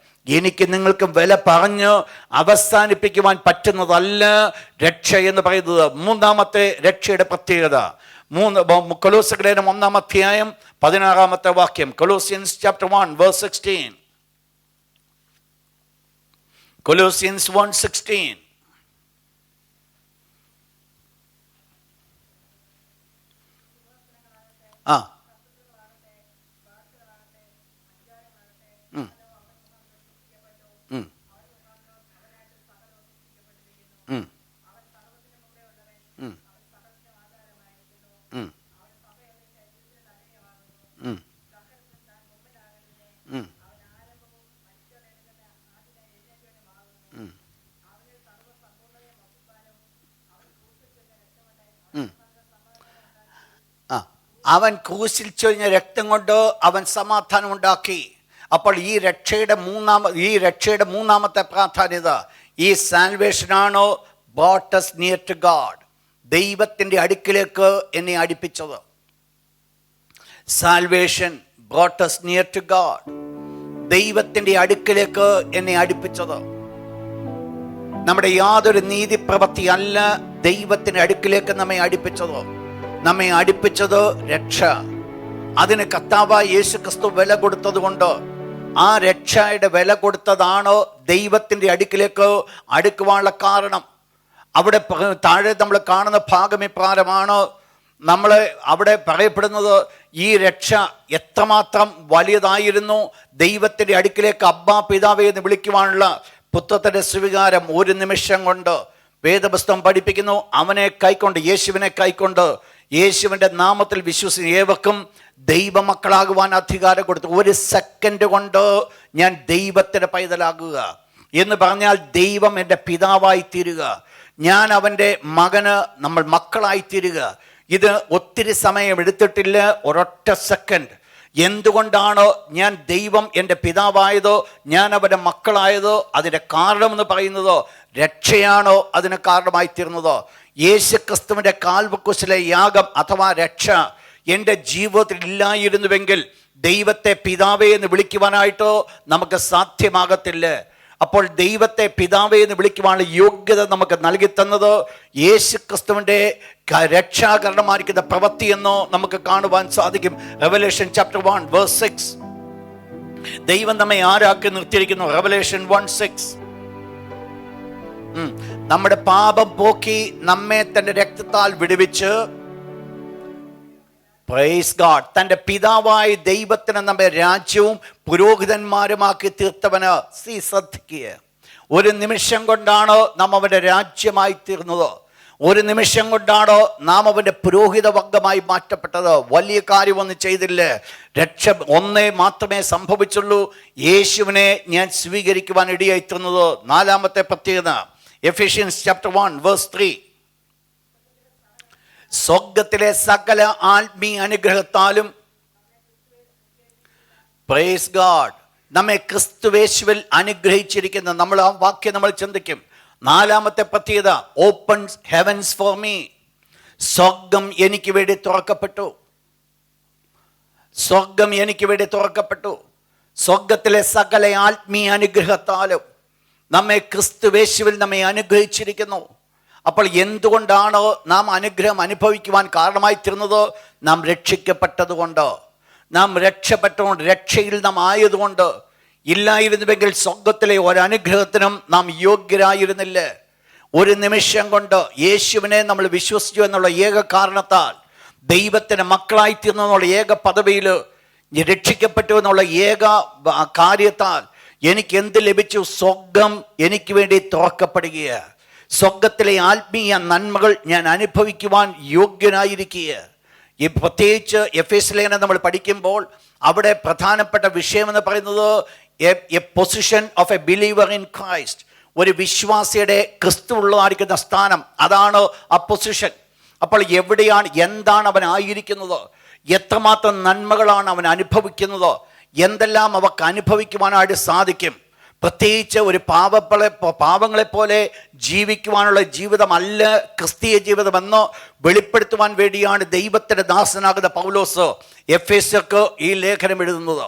എനിക്ക് നിങ്ങൾക്കും വില പറഞ്ഞ് അവസാനിപ്പിക്കുവാൻ പറ്റുന്നതല്ല രക്ഷ എന്ന് പറയുന്നത്. മൂന്നാമത്തെ രക്ഷയുടെ പ്രത്യേകത, കൊലോസ്യർ ലേഖനം 1-ാം അധ്യായം 16-ാമത്തെ വാക്യം. Colossians chapter 1 verse 16. കൊലോസിയൻസ് 1:16. ആ അവൻ ക്രൂശിൽ ചൊരിഞ്ഞ രക്തം കൊണ്ട് അവൻ സമാധാനം ഉണ്ടാക്കി. അപ്പോൾ ഈ രക്ഷയുടെ മൂന്നാമത്തെ പ്രാധാന്യത, ഈ സാൽവേഷനാണോ brought us near to God, ദൈവത്തിൻ്റെ അടുക്കിലേക്ക് എന്നെ അടുപ്പിച്ചത്. Salvation brought us near to God, ദൈവത്തിൻ്റെ അടുക്കിലേക്ക് എന്നെ അടുപ്പിച്ചത്. നമ്മുടെ യാതൊരു നീതിപ്രവൃത്തി അല്ല ദൈവത്തിൻ്റെ അടുക്കിലേക്ക് നമ്മെ അടുപ്പിച്ചത് രക്ഷ. അതിന് കർത്താവായ യേശുക്രിസ്തു വില കൊടുത്തത് കൊണ്ട്, ആ രക്ഷയുടെ വില കൊടുത്തതാണോ ദൈവത്തിൻ്റെ അടുക്കിലേക്ക് അടുക്കുവാനുള്ള കാരണം. അവിടെ താഴെ നമ്മൾ കാണുന്ന ഭാഗം ഇപ്രകാരമാണ്. അവിടെ പറയപ്പെടുന്നത് ഈ രക്ഷ എത്രമാത്രം വലിയതായിരുന്നു. ദൈവത്തിൻ്റെ അടുക്കിലേക്ക് അബ്ബാ പിതാവേ എന്ന് വിളിക്കുവാനുള്ള പുത്രത്തിൻ്റെ സ്വീകാരം ഒരു നിമിഷം കൊണ്ട് വേദപുസ്തകം പഠിപ്പിക്കുന്നു. യേശുവിനെ കൈക്കൊണ്ട് യേശുവിൻ്റെ നാമത്തിൽ വിശ്വസിക്കുന്ന ഏവർക്കും ദൈവമക്കളാകുവാൻ അധികാരം കൊടുത്തു. ഒരു സെക്കൻഡ് കൊണ്ട് ഞാൻ ദൈവത്തിൻ്റെ പൈതലാകുക എന്ന് പറഞ്ഞാൽ ദൈവം എൻ്റെ പിതാവായി തീരുക, ഞാൻ അവൻ്റെ മകന് നമ്മൾ മക്കളായി തീരുക. ഇത് ഒത്തിരി സമയം എടുത്തിട്ടില്ല, ഒരൊറ്റ സെക്കൻഡ്. എന്തുകൊണ്ടാണോ ഞാൻ ദൈവം എൻ്റെ പിതാവായതോ ഞാൻ അവൻ്റെ മക്കളായതോ അതിൻ്റെ കാരണമെന്ന് പറയുന്നതോ രക്ഷയാണോ അതിന് കാരണമായി തീർന്നതോ? യേശുക്രിസ്തുവിൻ്റെ കാൽവക്കുശിലെ യാഗം അഥവാ രക്ഷ എൻ്റെ ജീവിതത്തിൽ ഇല്ലായിരുന്നുവെങ്കിൽ ദൈവത്തെ പിതാവേ എന്ന് വിളിക്കുവാനായിട്ടോ നമുക്ക് സാധ്യമാകത്തില്ല. അപ്പോൾ ദൈവത്തെ പിതാവേ എന്ന് വിളിക്കുവാനുള്ള യോഗ്യത നമുക്ക് നൽകി തന്നത് യേശുക്രിസ്തുവിൻ്റെ രക്ഷാകരണമായിരിക്കുന്ന പ്രവൃത്തി എന്നോ നമുക്ക് കാണുവാൻ സാധിക്കും. Revelation chapter 1 verse 6. ദൈവം നമ്മെ ആരാക്കി നിർത്തിയിരിക്കുന്നു? റെവലേഷൻ 1:6. നമ്മുടെ പാപം പോക്കി നമ്മെ തന്റെ രക്തത്താൽ വിടുവിച്ച്, പ്രൈസ് ഗോഡ്, തന്റെ പിതാവായ ദൈവത്തിന് നമ്മെ രാജ്യവും പുരോഹിതന്മാരുമാക്കി തീർത്തവന്. ശ്രദ്ധിക്കുക, ഒരു നിമിഷം കൊണ്ടാണോ നാം അവന്റെ രാജ്യമായി തീർന്നത്? ഒരു നിമിഷം കൊണ്ടാണോ നാം അവന്റെ പുരോഹിത വർഗമായി മാറ്റപ്പെട്ടത്? വലിയ കാര്യമൊന്നും ചെയ്തില്ല. രക്ഷ ഒന്നേ മാത്രമേ സംഭവിച്ചുള്ളൂ, യേശുവിനെ ഞാൻ സ്വീകരിക്കുവാൻ ഇടയായി തീർന്നത്. നാലാമത്തെ പ്രത്യേകത, എഫേഷ്യൻസ് ചാപ്റ്റർ 1 verse 3. സ്വർഗത്തിലെ സകല ആത്മീയ അനുഗ്രഹത്താലും, പ്രൈസ് ഗോഡ്, നമ്മെ ക്രിസ്തുവേശുവിൽ അനുഗ്രഹിച്ചിരിക്കുന്ന, നമ്മൾ ആ വാക്യം നമ്മൾ ചിന്തിക്കും. നാലാമത്തെ പ്രത്യേകത, ഓപ്പൺ ഹെവൻസ് ഫോർ മീ, സ്വർഗം എനിക്ക് വേണ്ടി തുറക്കപ്പെട്ടു. സ്വർഗം എനിക്ക് വേണ്ടി തുറക്കപ്പെട്ടു. സ്വർഗത്തിലെ സകല ആത്മീയ അനുഗ്രഹത്താലും നമ്മെ ക്രിസ്തുവേശുവിൽ നമ്മെ അനുഗ്രഹിച്ചിരിക്കുന്നു. അപ്പോൾ എന്തുകൊണ്ടാണോ നാം അനുഗ്രഹം അനുഭവിക്കുവാൻ കാരണമായി തീർന്നത്? നാം രക്ഷിക്കപ്പെട്ടതുകൊണ്ട്, നാം രക്ഷപ്പെട്ടുകൊണ്ട്, രക്ഷയിൽ നാം ആയതുകൊണ്ട്. ഇല്ലായിരുന്നുവെങ്കിൽ സ്വർഗത്തിലെ ഒരനുഗ്രഹത്തിനും നാം യോഗ്യരായിരുന്നില്ല. ഒരു നിമിഷം കൊണ്ട് യേശുവിനെ നമ്മൾ വിശ്വസിച്ചു എന്നുള്ള ഏക കാരണത്താൽ, ദൈവത്തിന് മക്കളായി തീർന്നു എന്നുള്ള ഏക പദവിയിൽ, രക്ഷിക്കപ്പെട്ടു എന്നുള്ള ഏക കാര്യത്താൽ എനിക്ക് എന്ത് ലഭിച്ചു? സ്വർഗം എനിക്ക് വേണ്ടി തുറക്കപ്പെടുകയാണ്. സ്വർഗത്തിലെ ആത്മീയ നന്മകൾ ഞാൻ അനുഭവിക്കുവാൻ യോഗ്യനായിരിക്കുക. ഈ പ്രത്യേകിച്ച് എഫേസ്യ ലേഖനം നമ്മൾ പഠിക്കുമ്പോൾ അവിടെ പ്രധാനപ്പെട്ട വിഷയമെന്ന് പറയുന്നത് A position of A believer in Christ. ഒരു വിശ്വാസിയുടെ ക്രിസ്തു ഉള്ളതായിരിക്കുന്ന സ്ഥാനം, അതാണ് ആ പൊസിഷൻ. അപ്പോൾ എവിടെയാണ്, എന്താണ് അവൻ ആയിരിക്കുന്നത്? എത്രമാത്രം നന്മകളാണ് അവൻ അനുഭവിക്കുന്നത്? എന്തെല്ലാം അവർക്ക് അനുഭവിക്കുവാനായിട്ട് സാധിക്കും. പ്രത്യേകിച്ച് ഒരു പാവങ്ങളെപ്പോലെ ജീവിക്കുവാനുള്ള ജീവിതമല്ല ക്രിസ്തീയ ജീവിതമെന്ന് വെളിപ്പെടുത്തുവാൻ വേണ്ടിയാണ് ദൈവത്തിൻ്റെ ദാസനാകുന്ന പൗലോസ് എഫേസ്യർക്ക് ഈ ലേഖനം എഴുതുന്നത്.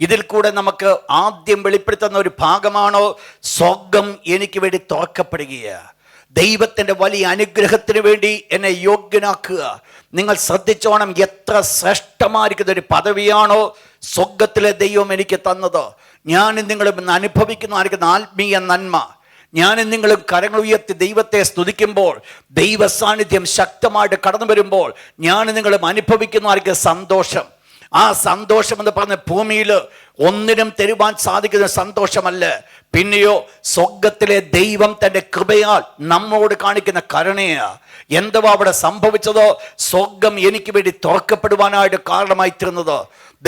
ഇതിൽ കൂടെ നമുക്ക് ആദ്യം വെളിപ്പെടുത്തുന്ന ഒരു ഭാഗമാണോ സ്വർഗം എനിക്ക് വേണ്ടി തുറക്കപ്പെടുകയാണ്. ദൈവത്തിൻ്റെ വലിയ അനുഗ്രഹത്തിന് വേണ്ടി എന്നെ യോഗ്യനാക്കുക. നിങ്ങൾ ശ്രദ്ധിച്ചോണം, എത്ര ശ്രേഷ്ഠമായിരിക്കുന്ന ഒരു പദവിയാണോ സ്വർഗത്തിലെ ദൈവം എനിക്ക് തന്നത്. ഞാനും നിങ്ങളും അനുഭവിക്കുന്നതായിരിക്കുന്ന ആത്മീയ നന്മ, ഞാനും നിങ്ങളും കരങ്ങൾ ഉയർത്തി ദൈവത്തെ സ്തുതിക്കുമ്പോൾ, ദൈവ സാന്നിധ്യം ശക്തമായിട്ട് കടന്നു വരുമ്പോൾ ഞാനും നിങ്ങളും അനുഭവിക്കുന്നതായിരിക്കുന്ന സന്തോഷം. ആ സന്തോഷം എന്ന് പറഞ്ഞ ഭൂമിയിൽ ഒന്നിനും തരുവാൻ സാധിക്കുന്ന സന്തോഷമല്ല. പിന്നെയോ സ്വർഗത്തിലെ ദൈവം തൻ്റെ കൃപയാൽ നമ്മോട് കാണിക്കുന്ന കരുണയാ. എന്തുവാ അവിടെ സംഭവിച്ചതോ? സ്വർഗം എനിക്ക് വേണ്ടി തുറക്കപ്പെടുവാനായിട്ട് കാരണമായി തീർന്നത്.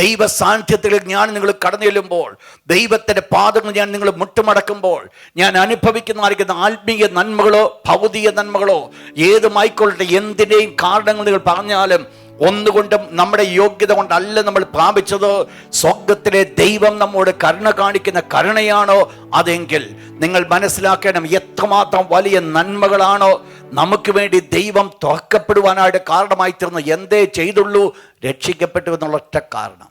ദൈവ സാന്നിധ്യത്തിലേക്ക് ഞാൻ നിങ്ങൾ കടന്നു ചെല്ലുമ്പോൾ, ദൈവത്തിൻ്റെ പാദങ്ങൾ ഞാൻ നിങ്ങൾ മുട്ടുമടക്കുമ്പോൾ, ഞാൻ അനുഭവിക്കുന്നതായിരിക്കുന്ന ആത്മീയ നന്മകളോ ഭൗതിക നന്മകളോ ഏതുമായിക്കൊള്ളട്ടെ, എന്തിൻ്റെയും കാരണങ്ങൾ നിങ്ങൾ പറഞ്ഞാലും ഒന്നുകൊണ്ടും നമ്മുടെ യോഗ്യത കൊണ്ടല്ല നമ്മൾ പ്രാപിച്ചത്. സ്വർഗത്തിലെ ദൈവം നമ്മോട് കരുണ കാണിക്കുന്ന കരുണയാണോ അതെങ്കിൽ നിങ്ങൾ മനസ്സിലാക്കണം, എത്രമാത്രം വലിയ നന്മകളാണോ നമുക്ക് വേണ്ടി ദൈവം തുറക്കപ്പെടുവാനായിട്ട് കാരണമായി തീർന്നു. എന്തേ ചെയ്തുള്ളൂ? രക്ഷിക്കപ്പെട്ടു എന്നുള്ള ഒറ്റ കാരണം,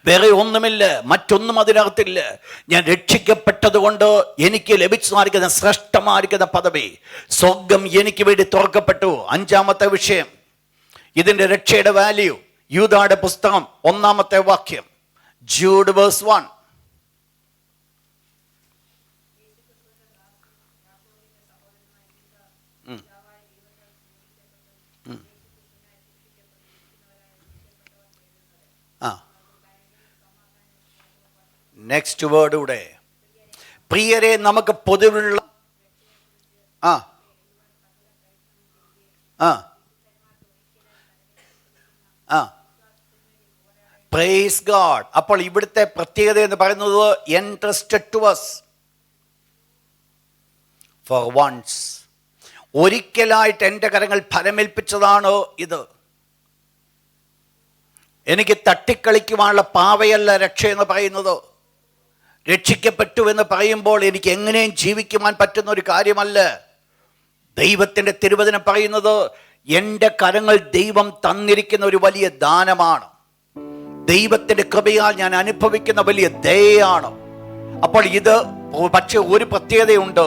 വേറെ ഒന്നുമില്ല, മറ്റൊന്നും അതിനകത്തില്ല. ഞാൻ രക്ഷിക്കപ്പെട്ടത് കൊണ്ട് എനിക്ക് ലഭിച്ചതായിരിക്കുന്ന ശ്രേഷ്ഠമായിരിക്കുന്ന പദവി, സ്വർഗം എനിക്ക് വേണ്ടി തുറക്കപ്പെട്ടു. അഞ്ചാമത്തെ വിഷയം, ഇതിൻ്റെ രക്ഷയുടെ വാല്യൂ. യൂദായുടെ പുസ്തകം 1-ാമത്തെ വാക്യം, ജൂഡ് വേഴ്സ് 1. നെക്സ്റ്റ് വേർഡ് ഇവിടെ, പ്രിയരെ നമുക്ക് പൊതുവിലുള്ള പ്രൈസ് ഗോഡ്. അപ്പോൾ ഇവിടുത്തെ പ്രത്യേകത എന്ന് പറയുന്നത് entrusted to us for once, ഒരിക്കലായിട്ട് എൻ്റെ കരങ്ങൾ ഫലമേൽപ്പിച്ചതാണോ ഇത്. എനിക്ക് തട്ടിക്കളിക്കുവാനുള്ള പാവയല്ല രക്ഷ എന്ന് പറയുന്നത്. രക്ഷിക്കപ്പെട്ടു എന്ന് പറയുമ്പോൾ എനിക്ക് എങ്ങനെയും ജീവിക്കുവാൻ പറ്റുന്ന ഒരു കാര്യമല്ല. ദൈവത്തിൻ്റെ തിരുവചനം പറയുന്നത് എൻ്റെ കരങ്ങൾ ദൈവം തന്നിരിക്കുന്ന ഒരു വലിയ ദാനമാണ്. ദൈവത്തിൻ്റെ കൃപയാൽ ഞാൻ അനുഭവിക്കുന്ന വലിയ ദയയാണ്. അപ്പോൾ ഇത് പക്ഷെ ഒരു പ്രത്യേകതയുണ്ട്,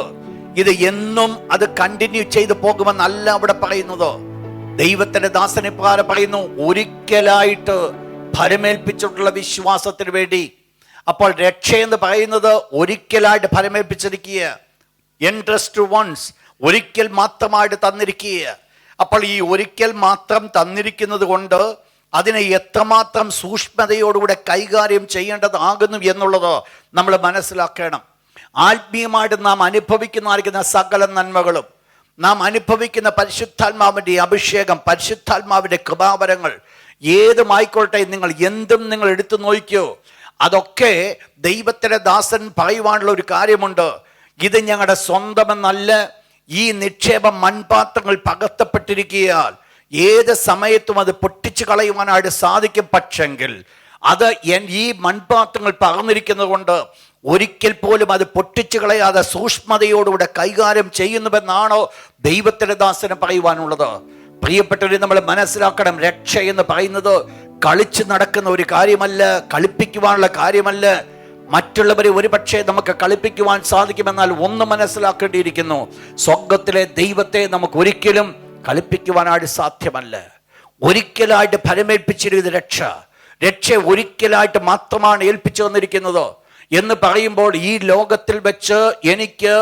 ഇത് എന്നും അത് കണ്ടിന്യൂ ചെയ്തു പോകുമെന്നല്ല അവിടെ പറയുന്നത്. ദൈവത്തിൻ്റെ ദാസനെ പ്രകാരം പറയുന്നു, ഒരിക്കലായിട്ട് ഫലമേൽപ്പിച്ചിട്ടുള്ള വിശ്വാസത്തിന് വേണ്ടി. അപ്പോൾ രക്ഷയെന്ന് പറയുന്നത് ഒരിക്കലായിട്ട് ഫലമേൽപ്പിച്ചിരിക്കുക, ഇൻട്രസ്റ്റ് വൺസ്, ഒരിക്കൽ മാത്രമായിട്ട് തന്നിരിക്കുക. അപ്പോൾ ഈ ഒരിക്കൽ മാത്രം തന്നിരിക്കുന്നത് കൊണ്ട് അതിനെ എത്രമാത്രം സൂക്ഷ്മതയോടുകൂടെ കൈകാര്യം ചെയ്യേണ്ടതാകുന്നു എന്നുള്ളത് നമ്മൾ മനസ്സിലാക്കണം. ആത്മീയമായിട്ട് നാം അനുഭവിക്കുന്ന സകല നന്മകളും, നാം അനുഭവിക്കുന്ന പരിശുദ്ധാത്മാവിൻ്റെ അഭിഷേകം, പരിശുദ്ധാത്മാവിൻ്റെ കൃപാവരങ്ങൾ ഏതുമായിക്കൊള്ളട്ടെ, നിങ്ങൾ എന്തും നിങ്ങൾ എടുത്തു നോക്കിയോ, അതൊക്കെ ദൈവത്തിൻ്റെ ദാസൻ പറയുവാനുള്ള ഒരു കാര്യമുണ്ട്. ഇത് ഞങ്ങളുടെ സ്വന്തമെന്നല്ല, ഈ നിക്ഷേപം മൺപാത്രങ്ങൾ പകർത്തപ്പെട്ടിരിക്കുകയാൽ ഏത് സമയത്തും അത് പൊട്ടിച്ചു കളയുവാനായിട്ട് സാധിക്കും. പക്ഷെങ്കിൽ അത് ഈ മൺപാത്രങ്ങൾ പകർന്നിരിക്കുന്നത് കൊണ്ട് ഒരിക്കൽ പോലും അത് പൊട്ടിച്ചു കളയാതെ സൂക്ഷ്മതയോടുകൂടെ കൈകാര്യം ചെയ്യുന്നുവെന്നാണോ ദൈവത്തിൻ്റെ ദാസന് പറയുവാനുള്ളത്. പ്രിയപ്പെട്ടവരെ, നമ്മൾ മനസ്സിലാക്കണം, രക്ഷ എന്ന് പറയുന്നത് കളിച്ച് നടക്കുന്ന ഒരു കാര്യമല്ല, കളിപ്പിക്കുവാനുള്ള കാര്യമല്ല. മറ്റുള്ളവരെ ഒരുപക്ഷെ നമുക്ക് കളിപ്പിക്കുവാൻ സാധിക്കുമെന്നാൽ ഒന്ന് മനസ്സിലാക്കേണ്ടിയിരിക്കുന്നു, സ്വർഗത്തിലെ ദൈവത്തെ നമുക്ക് ഒരിക്കലും കളിപ്പിക്കുവാനായിട്ട് സാധ്യമല്ല. ഒരിക്കലായിട്ട് ഫലമേൽപ്പിച്ചിരിക്കുന്ന രക്ഷ ഒരിക്കലായിട്ട് മാത്രമാണ് ഏൽപ്പിച്ചു വന്നിരിക്കുന്നത് എന്ന് പറയുമ്പോൾ, ഈ ലോകത്തിൽ വെച്ച് എനിക്ക്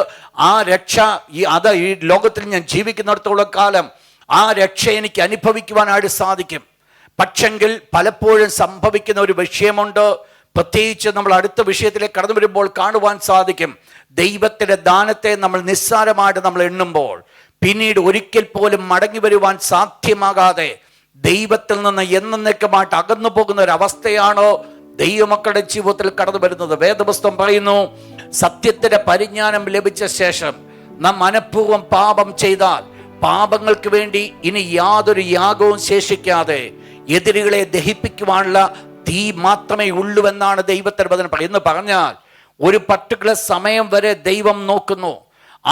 ആ രക്ഷ ഈ ലോകത്തിൽ ഞാൻ ജീവിക്കുന്നിടത്തോളം കാലം ആ രക്ഷ എനിക്ക് അനുഭവിക്കുവാനായിട്ട് സാധിക്കും. പക്ഷെങ്കിൽ പലപ്പോഴും സംഭവിക്കുന്ന ഒരു വിഷയമുണ്ട്. പ്രത്യേകിച്ച് നമ്മൾ അടുത്ത വിഷയത്തിലേക്ക് കടന്നു വരുമ്പോൾ കാണുവാൻ സാധിക്കും, ദൈവത്തിൻ്റെ ദാനത്തെ നമ്മൾ നിസ്സാരമായിട്ട് നമ്മൾ എണ്ണുമ്പോൾ പിന്നീട് ഒരിക്കൽ പോലും മടങ്ങി വരുവാൻ സാധ്യമാകാതെ ദൈവത്തിൽ നിന്ന് എന്നേക്കുമായിട്ട് അകന്നു പോകുന്ന ഒരു അവസ്ഥയാണോ ദൈവമക്കളുടെ ജീവിതത്തിൽ കടന്നു വരുന്നത്. വേദപുസ്തകം പറയുന്നു, സത്യത്തിന്റെ പരിജ്ഞാനം ലഭിച്ച ശേഷം നാം മനഃപൂർവ്വം പാപം ചെയ്താൽ പാപങ്ങൾക്ക് വേണ്ടി ഇനി യാതൊരു യാഗവും ശേഷിക്കാതെ എതിരികളെ ദഹിപ്പിക്കുവാനുള്ള തീ മാത്രമേ ഉള്ളുവെന്നാണ് ദൈവത്തിന്റെ വചനം എന്ന് പറഞ്ഞാൽ ഒരു പർട്ടിക്കുലർ സമയം വരെ ദൈവം നോക്കുന്നു.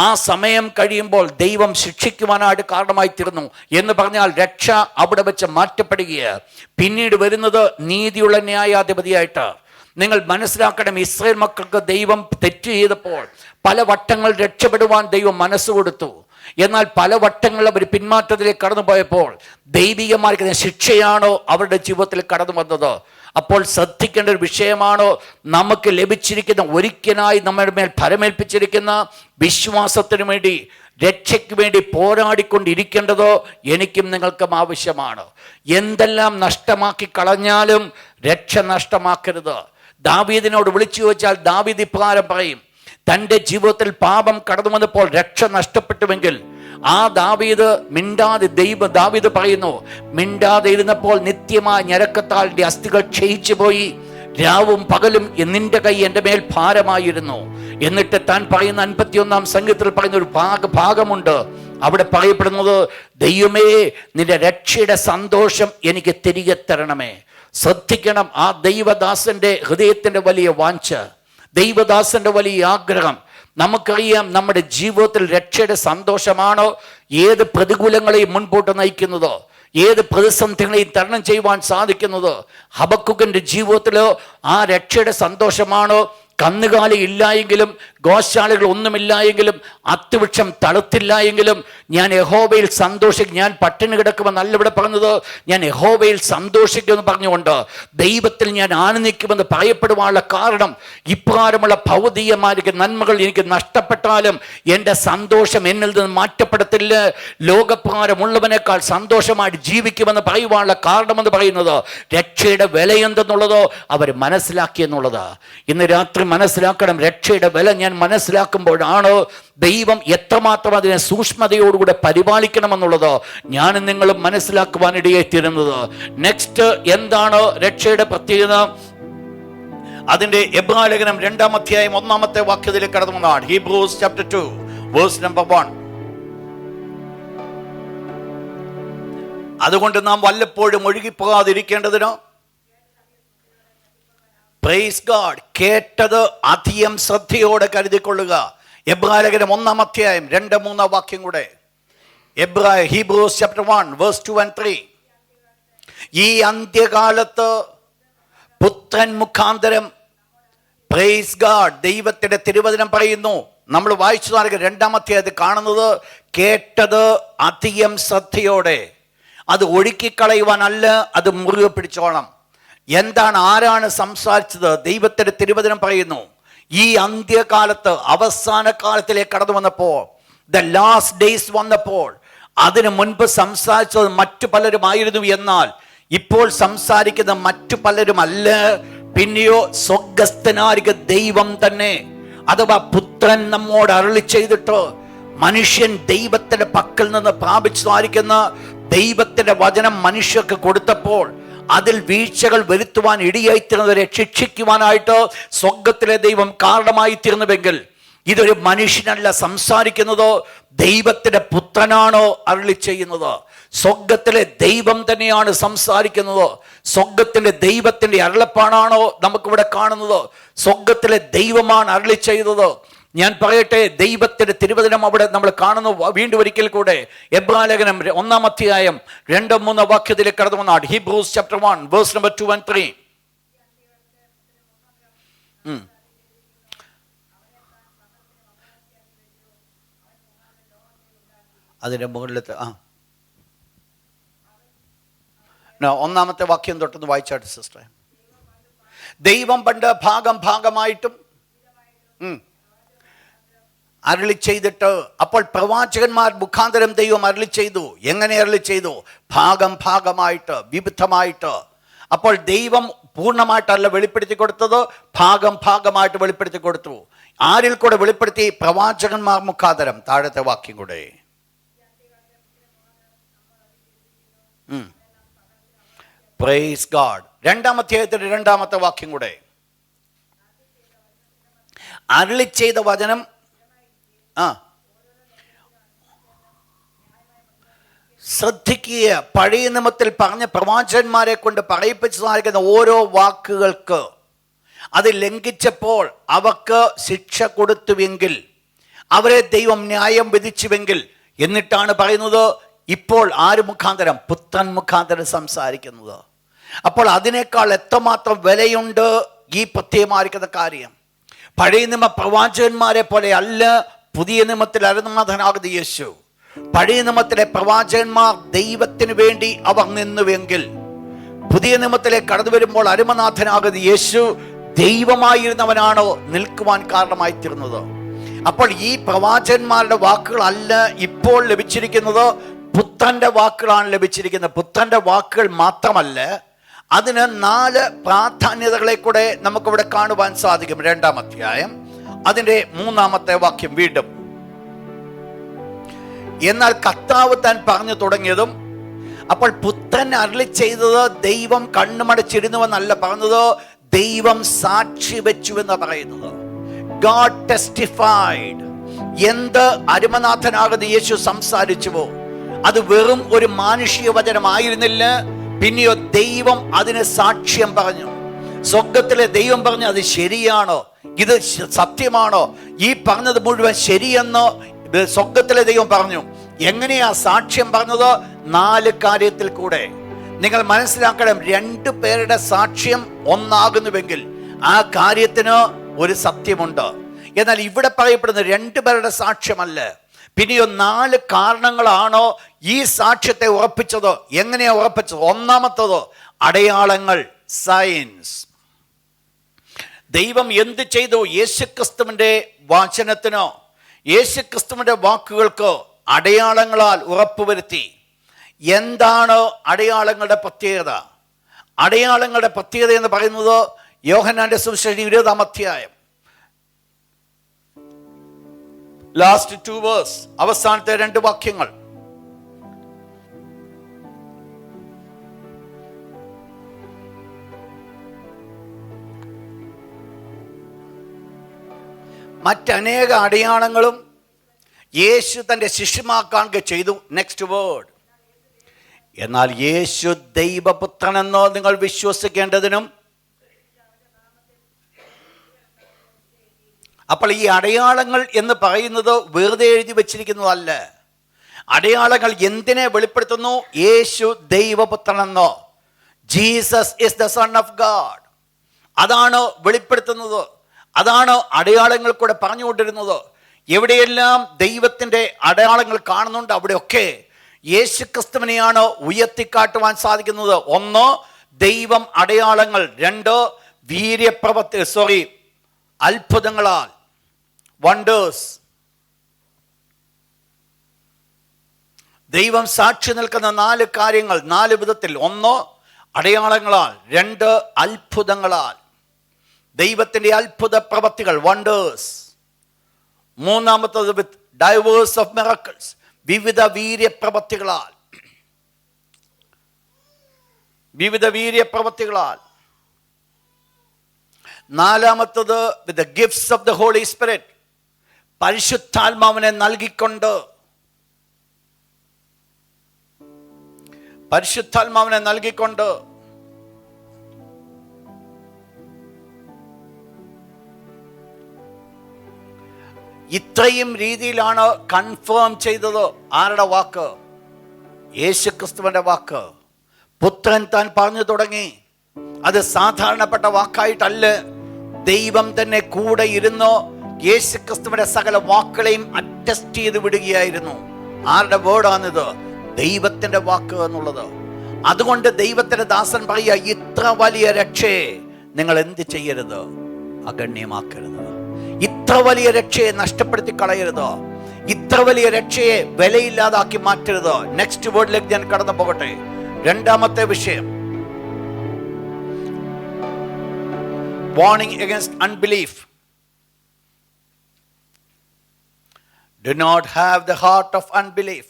ആ സമയം കഴിയുമ്പോൾ ദൈവം ശിക്ഷിക്കുവാനായിട്ട് കാരണമായി തീർന്നു എന്ന് പറഞ്ഞാൽ രക്ഷ അവിടെ വെച്ച് മാറ്റപ്പെടുകയാണ്. പിന്നീട് വരുന്നത് നീതിയുള്ള ന്യായാധിപതിയായിട്ട്. നിങ്ങൾ മനസ്സിലാക്കണം, ഇസ്രായേൽ മക്കൾക്ക് ദൈവം തെറ്റ് ചെയ്തപ്പോൾ പല വട്ടങ്ങൾ രക്ഷപ്പെടുവാൻ ദൈവം മനസ്സ് കൊടുത്തു. എന്നാൽ പല വട്ടങ്ങൾ അവർ പിന്മാറ്റത്തിലേക്ക് കടന്നു പോയപ്പോൾ ദൈവികമായിരിക്കുന്ന ശിക്ഷയാണോ അവരുടെ ജീവിതത്തിൽ കടന്നു വന്നത്? അപ്പോൾ ശ്രദ്ധിക്കേണ്ട ഒരു വിഷയമാണോ നമുക്ക് ലഭിച്ചിരിക്കുന്ന ഒരിക്കലായി നമ്മുടെ മേൽ ഫലമേൽപ്പിച്ചിരിക്കുന്ന വിശ്വാസത്തിന് വേണ്ടി, രക്ഷയ്ക്ക് വേണ്ടി പോരാടിക്കൊണ്ടിരിക്കേണ്ടതോ എനിക്കും നിങ്ങൾക്കും ആവശ്യമാണ്. എന്തെല്ലാം നഷ്ടമാക്കി കളഞ്ഞാലും രക്ഷ നഷ്ടമാക്കരുത്. ദാവീദിനോട് വിളിച്ചു ചോദിച്ചാൽ ദാവീദ് ഇപ്രകാരം പറയും, തൻ്റെ ജീവിതത്തിൽ പാപം കടന്നു വന്നപ്പോൾ രക്ഷ നഷ്ടപ്പെട്ടുവെങ്കിൽ ആ ദാവീദ് മിണ്ടാതെ, ദാവീദ് പറയുന്നു, മിണ്ടാതെ ഇരുന്നപ്പോൾ നിത്യമായ ഞരക്കത്താൽ എൻ്റെ അസ്ഥികൾ ക്ഷയിച്ചു പോയി, രാവും പകലും നിന്റെ കൈ എൻ്റെ മേൽ ഭാരമായിരുന്നു. എന്നിട്ട് താൻ പറയുന്ന 51-ാം സംഗീതത്തിൽ പറയുന്ന ഒരു ഭാഗമുണ്ട്. അവിടെ പറയപ്പെടുന്നത്, ദൈവമേ നിന്റെ രക്ഷയുടെ സന്തോഷം എനിക്ക് തിരികെ തരണമേ. ശ്രദ്ധിക്കണം, ആ ദൈവദാസന്റെ ഹൃദയത്തിന്റെ വലിയ വാഞ്ച, ദൈവദാസന്റെ വലിയ ആഗ്രഹം. നമുക്കറിയാം, നമ്മുടെ ജീവിതത്തിൽ രക്ഷയുടെ സന്തോഷമാണോ ഏത് പ്രതികൂലങ്ങളെയും മുൻപോട്ട് നയിക്കുന്നത്, ഏത് പ്രതിസന്ധികളെയും തരണം ചെയ്യുവാൻ സാധിക്കുന്നത്? ഹബക്കുക്കിന്റെ ജീവിതത്തിലോ ആ രക്ഷയുടെ സന്തോഷമാണോ? കന്നുകാലി ഇല്ലായെങ്കിലും, ഗോശാലകൾ ഒന്നുമില്ലായെങ്കിലും, അത്തിവൃക്ഷം തളുത്തില്ലായെങ്കിലും ഞാൻ യഹോവയിൽ സന്തോഷിക്കും, ഞാൻ പട്ടിണി കിടക്കുമെന്നല്ല ഇവിടെ പറഞ്ഞത്, ഞാൻ യഹോവയിൽ സന്തോഷിക്കുമെന്ന് പറഞ്ഞുകൊണ്ട് ദൈവത്തിൽ ഞാൻ ആനന്ദിക്കുമെന്ന് പറയപ്പെടുവാനുള്ള കാരണം, ഇപ്രകാരമുള്ള ഭൗതികമായ നന്മകൾ എനിക്ക് നഷ്ടപ്പെട്ടാലും എൻ്റെ സന്തോഷം എന്നിൽ നിന്ന് മാറ്റപ്പെടത്തില്ല. ലോകപ്രകാരമുള്ളവനേക്കാൾ സന്തോഷമായിട്ട് ജീവിക്കുമെന്ന് പറയുവാനുള്ള കാരണമെന്ന് പറയുന്നത് രക്ഷയുടെ വില എന്തെന്നുള്ളതോ അവർ മനസ്സിലാക്കിയെന്നുള്ളത്. ഇന്ന് രാത്രി മനസ്സിലാക്കണം, രക്ഷയുടെ വില ഞാൻ മനസ്സിലാക്കുമ്പോഴാണ് ദൈവം എത്രമാത്രം അതിനെ സൂക്ഷ്മതയോടുകൂടെ പരിപാലിക്കണമെന്നുള്ളത് ഞാനും നിങ്ങളും മനസ്സിലാക്കുവാനിടയായി തീരുന്നത്. നെക്സ്റ്റ് എന്താണ് രക്ഷയുടെ പ്രത്യേകത? അതിന്റെ എബ്രായ ലേഖനം 2-ാം അധ്യായം 1-ാമത്തെ വാക്യത്തിലേക്ക് കടന്നു വന്നാണ്. Hebrews chapter 2 verse number 1. അതുകൊണ്ട് നാം വല്ലപ്പോഴും ഒഴുകിപ്പോകാതിരിക്കേണ്ടതിനോ, പ്രൈസ് ഗോഡ്, കേട്ടത് അധികം ശ്രദ്ധയോടെ കരുതിക്കൊള്ളുക. എബ്രായ ലേഖനം 1-ാം അധ്യായം 2-3 വാക്യം കൂടെ. Hebrews chapter 1 verse 2 and 3. ഈ അന്ത്യകാലത്ത് പുത്രൻ മുഖാന്തരം, പ്രൈസ് ഗോഡ്, ദൈവത്തിന്റെ തിരുവചനം പറയുന്നു, നമ്മൾ വായിച്ചു നൽകുക 2-ാം അധ്യായത്തിൽ കാണുന്നത്, കേട്ടത് അധികം ശ്രദ്ധയോടെ. അത് ഒഴുക്കിക്കളയുവാനല്ല, അത് മുറുകെ പിടിച്ചോണം. എന്താണ്, ആരാണ് സംസാരിച്ചത്? ദൈവത്തിന്റെ തിരുവചനം പറയുന്നു, ഈ അന്ത്യകാലത്ത്, അവസാന കാലത്തിലേക്ക് കടന്നു വന്നപ്പോൾ, ദ ലാസ്റ്റ് ഡേയ്സ് വന്നപ്പോൾ, അതിനു മുൻപ് സംസാരിച്ചത് മറ്റു പലരുമായിരുന്നു. എന്നാൽ ഇപ്പോൾ സംസാരിക്കുന്ന മറ്റു പലരുമല്ല, പിന്നെയോ സ്വർഗ്ഗസ്ഥനായ ദൈവം തന്നെ, അഥവാ പുത്രൻ നമ്മോട് അരുളി ചെയ്തിട്ട്, മനുഷ്യൻ ദൈവത്തിന്റെ പക്കൽ നിന്ന് പ്രാപിച്ചതായിരിക്കുന്ന ദൈവത്തിന്റെ വചനം മനുഷ്യർക്ക് കൊടുത്തപ്പോൾ അതിൽ വീഴ്ചകൾ വരുത്തുവാൻ ഇടയായിത്തീർന്നവരെ ശിക്ഷിക്കുവാനായിട്ട് സ്വർഗത്തിലെ ദൈവം കാരണമായി തീർന്നുവെങ്കിൽ, ഇതൊരു മനുഷ്യനല്ല സംസാരിക്കുന്നതോ, ദൈവത്തിന്റെ പുത്രനാണോ അരുളി ചെയ്യുന്നത്? സ്വർഗത്തിലെ ദൈവം തന്നെയാണ് സംസാരിക്കുന്നത്. സ്വർഗത്തിലെ ദൈവത്തിന്റെ അരുളപ്പാടാണോ നമുക്കിവിടെ കാണുന്നത്? സ്വർഗത്തിലെ ദൈവമാണ് അരുളി ചെയ്തത്. ഞാൻ പറയട്ടെ, ദൈവത്തിന്റെ തിരുവചനം അവിടെ നമ്മൾ കാണുന്നു. വീണ്ടും ഒരിക്കൽ കൂടെ എബ്രായ ലേഖനം 1-ാം അധ്യായം 2-3 വാക്യത്തിലേക്ക് കടന്നു വന്നാണ്. Hebrews chapter 1 verse number 2 and 3. അതിന്റെ മുകളിലത്തെ 1-ാമത്തെ വാക്യം തൊട്ടൊന്ന് വായിച്ചാട്ട് സിസ്റ്റർ. ദൈവം പണ്ട് ഭാഗമായിട്ടും അരുളി ചെയ്തിട്ട്, അപ്പോൾ പ്രവാചകന്മാർ മുഖാന്തരം ദൈവം അരുളി ചെയ്തു. എങ്ങനെ അരുളി ചെയ്തു? ഭാഗമായിട്ട്, വിവിധമായിട്ട്. അപ്പോൾ ദൈവം പൂർണ്ണമായിട്ടല്ല വെളിപ്പെടുത്തി കൊടുത്തത്, ഭാഗമായിട്ട് വെളിപ്പെടുത്തി കൊടുത്തു. ആരിൽ കൂടെ വെളിപ്പെടുത്തി? പ്രവാചകന്മാർ മുഖാന്തരം. താഴത്തെ വാക്യം കൂടെ. Praise God. 2-ാം അധ്യായത്തിന്റെ 2-ാമത്തെ വാക്യം കൂടെ. അരുളി ചെയ്ത വചനം ശ്രദ്ധിക്കുക, പഴയ നിയമത്തിൽ പറഞ്ഞ പ്രവാചകന്മാരെ കൊണ്ട് പറയിപ്പിച്ചു സാധിക്കുന്ന ഓരോ വാക്കുകൾക്ക് അത് ലംഘിച്ചപ്പോൾ അവർക്ക് ശിക്ഷ കൊടുത്തുവെങ്കിൽ, അവരെ ദൈവം ന്യായം വിധിച്ചുവെങ്കിൽ, എന്നിട്ടാണ് പറയുന്നത് ഇപ്പോൾ ആര് മുഖാന്തരം? പുത്രൻ മുഖാന്തരം സംസാരിക്കുന്നത്. അപ്പോൾ അതിനേക്കാൾ എത്രമാത്രം വിലയുണ്ട് ഈ പ്രത്യേകമായിരിക്കുന്ന കാര്യം. പഴയ നിയമ പ്രവാചകന്മാരെ പോലെ അല്ല പുതിയ നിയമത്തിൽ അരുനാഥനാകുന്ന യേശു. പഴയ നിയമത്തിലെ പ്രവാചകന്മാർ ദൈവത്തിന് വേണ്ടി അവർ നിന്നുവെങ്കിൽ, പുതിയ നിയമത്തിലേക്ക് കടന്നു വരുമ്പോൾ അരുമനാഥനാകുന്ന യേശു ദൈവമായിരുന്നവനാണോ നിൽക്കുവാൻ കാരണമായി തീർന്നത്. അപ്പോൾ ഈ പ്രവാചകന്മാരുടെ വാക്കുകളല്ല ഇപ്പോൾ ലഭിച്ചിരിക്കുന്നത്, പുത്രന്റെ വാക്കുകളാണ് ലഭിച്ചിരിക്കുന്നത്. പുത്രന്റെ വാക്കുകൾ മാത്രമല്ല, അതിന് 4 പ്രാധാന്യതകളെ കൂടെ നമുക്കിവിടെ കാണുവാൻ സാധിക്കും. 2-ാം അധ്യായം അതിൻ്റെ 3-ാമത്തെ വാക്യം വീണ്ടും, എന്നാൽ കർത്താവ് താൻ പറഞ്ഞു തുടങ്ങിയതും. അപ്പോൾ പുത്രൻ അരുളി ചെയ്തത് ദൈവം കണ്ണുമടച്ചിരുന്നുവെന്നല്ല പറഞ്ഞത്, ദൈവം സാക്ഷി വെച്ചു എന്ന് പറയുന്നത്. God testified. എന്ത് അരുമനാഥനാകുന്ന യേശു സംസാരിച്ചുവോ അത് വെറും ഒരു മാനുഷിക വചനമായിരുന്നില്ല, പിന്നെയോ ദൈവം അതിന് സാക്ഷ്യം പറഞ്ഞു. സ്വർഗത്തിലെ ദൈവം പറഞ്ഞു അത് ശരിയാണോ, ഇത് സത്യമാണോ, ഈ പറഞ്ഞത് മുഴുവൻ ശരിയെന്ന് സ്വർഗത്തിലെ ദൈവം പറഞ്ഞു. എങ്ങനെയാ സാക്ഷ്യം പറഞ്ഞത്? 4 കാര്യത്തിൽ കൂടെ. നിങ്ങൾ മനസ്സിലാക്കണം, 2 പേരുടെ സാക്ഷ്യം ഒന്നാകുന്നുവെങ്കിൽ ആ കാര്യത്തിന് ഒരു സത്യമുണ്ട്. എന്നാൽ ഇവിടെ പറയപ്പെടുന്ന 2 പേരുടെ സാക്ഷ്യമല്ല, പിന്നെയോ 4 കാരണങ്ങളാണോ ഈ സാക്ഷ്യത്തെ ഉറപ്പിച്ചത്. എങ്ങനെയാ ഉറപ്പിച്ചത്? ഒന്നാമത്തത് അടയാളങ്ങൾ, സയൻസ്. ദൈവം എന്ത് ചെയ്തു? യേശുക്രിസ്തുവിന്റെ വചനത്തിനോ യേശുക്രിസ്തുവിന്റെ വാക്കുകൾക്ക് അടയാളങ്ങളാൽ ഉറപ്പുവരുത്തി. എന്താണ് അടയാളങ്ങളുടെ പ്രത്യേകത? അടയാളങ്ങളുടെ പ്രത്യേകത എന്ന് പറയുന്നത് യോഹന്നാന്റെ സുവിശേഷം 20-ാം അധ്യായം ലാസ്റ്റ് 2 വേഴ്സ്, അവസാനത്തെ 2 വാക്യങ്ങൾ. മറ്റനേക അടയാളങ്ങളും യേശു തൻ്റെ ശിഷ്യന്മാർക്ക് ചെയ്തു. നെക്സ്റ്റ് വേർഡ്, എന്നാൽ യേശു ദൈവപുത്രനെന്നോ നിങ്ങൾ വിശ്വസിക്കേണ്ടതിനും. അപ്പോൾ ഈ അടയാളങ്ങൾ എന്ന് പറയുന്നത് വെറുതെ എഴുതി വച്ചിരിക്കുന്നതല്ല. അടയാളങ്ങൾ എന്തിനെ വെളിപ്പെടുത്തുന്നു? യേശു ദൈവപുത്രനെന്നോ, Jesus is the son of God, അതാണ് വെളിപ്പെടുത്തുന്നത്. അതാണ് അടയാളങ്ങൾ കൂടെ പറഞ്ഞുകൊണ്ടിരുന്നത്. എവിടെയെല്ലാം ദൈവത്തിൻ്റെ അടയാളങ്ങൾ കാണുന്നുണ്ട് അവിടെയൊക്കെ യേശുക്രിസ്തുവിനെയാണ് ഉയർത്തിക്കാട്ടുവാൻ സാധിക്കുന്നത്. 1 ദൈവം അടയാളങ്ങൾ, 2 അത്ഭുതങ്ങളാൽ, വണ്ടേഴ്സ്. ദൈവം സാക്ഷി നിൽക്കുന്ന 4 കാര്യങ്ങൾ 4 വിധത്തിൽ. 1 അടയാളങ്ങളാൽ, 2 അത്ഭുതങ്ങളാൽ, ദൈവത്തിൻ്റെ അത്ഭുത പ്രവൃത്തികൾ, വണ്ടേഴ്സ്. 3-ാമത്തത് വിത്ത് ഡൈവേഴ്സ് ഓഫ് മിറക്കിൾസ്, വിവിധ വീര്യപ്രവൃത്തികളാൽ, വിവിധ വീര്യപ്രവൃത്തികളാൽ. 4-ാമത്തത് with the gifts of the Holy Spirit, പരിശുദ്ധാത്മാവിനെ നൽകിക്കൊണ്ട്, പരിശുദ്ധാത്മാവിനെ നൽകിക്കൊണ്ട്. ഇത്രയും രീതിയിലാണ് കൺഫേം ചെയ്തത്. ആരുടെ വാക്ക്? യേശുക്രിസ്തുവിന്റെ വാക്ക്. പുത്രൻ താൻ പറഞ്ഞു തുടങ്ങി. അത് സാധാരണപ്പെട്ട വാക്കായിട്ടല്ല, ദൈവം തന്നെ കൂടെ ഇരുന്നോ യേശുക്രിസ്തുവിന്റെ സകല വാക്കുകളെയും അറ്റസ്റ്റ് ചെയ്ത് വിടുകയായിരുന്നു. ആരുടെ വേർഡാണിത്? ദൈവത്തിന്റെ വാക്ക് എന്നുള്ളത്. അതുകൊണ്ട് ദൈവത്തിന്റെ ദാസൻ പറയുക, ഇത്ര വലിയ രക്ഷയെ നിങ്ങൾ എന്ത് ചെയ്യരുത്? അഗണ്യമാക്കരുത്. ഇത്ര വലിയ രക്ഷയെ നഷ്ടപ്പെടുത്തി കളയരുത്. ഇത്ര വലിയ രക്ഷയെ വിലയില്ലാതാക്കി മാറ്റരുത്. നെക്സ്റ്റ് വേർഡിലേക്ക് ഞാൻ കടന്നു പോകട്ടെ. 2-ാമത്തെ വിഷയം, warning against unbelief. Do not have the heart of unbelief.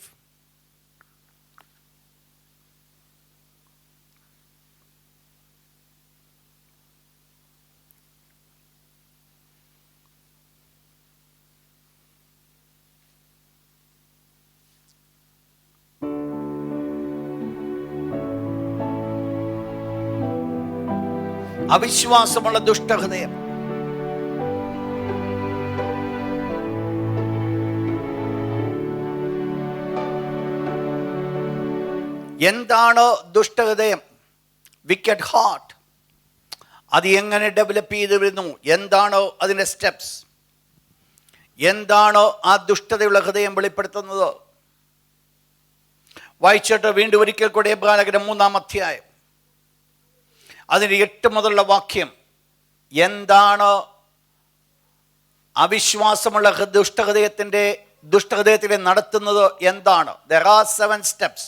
അവിശ്വാസമുള്ള ദുഷ്ടഹൃദയം. എന്താണ് ദുഷ്ടഹൃദയം? Wicket heart. അത് എങ്ങനെ ഡെവലപ്പ് ചെയ്ത് വരുന്നു? എന്താണോ അതിൻ്റെ സ്റ്റെപ്സ്? എന്താണോ ആ ദുഷ്ടതയുള്ള ഹൃദയം വെളിപ്പെടുത്തുന്നത്? വായിച്ചിട്ട് വീണ്ടും ഒരിക്കൽ കൂടെ എബ്രായലേഖനം 3-ാം അധ്യായം അതിൻ്റെ 8 മുതലുള്ള വാക്യം. എന്താണ് അവിശ്വാസമുള്ള ദുഷ്ടഹൃദയത്തിനെ നടത്തുന്നത്? എന്താണ്? There are 7 steps.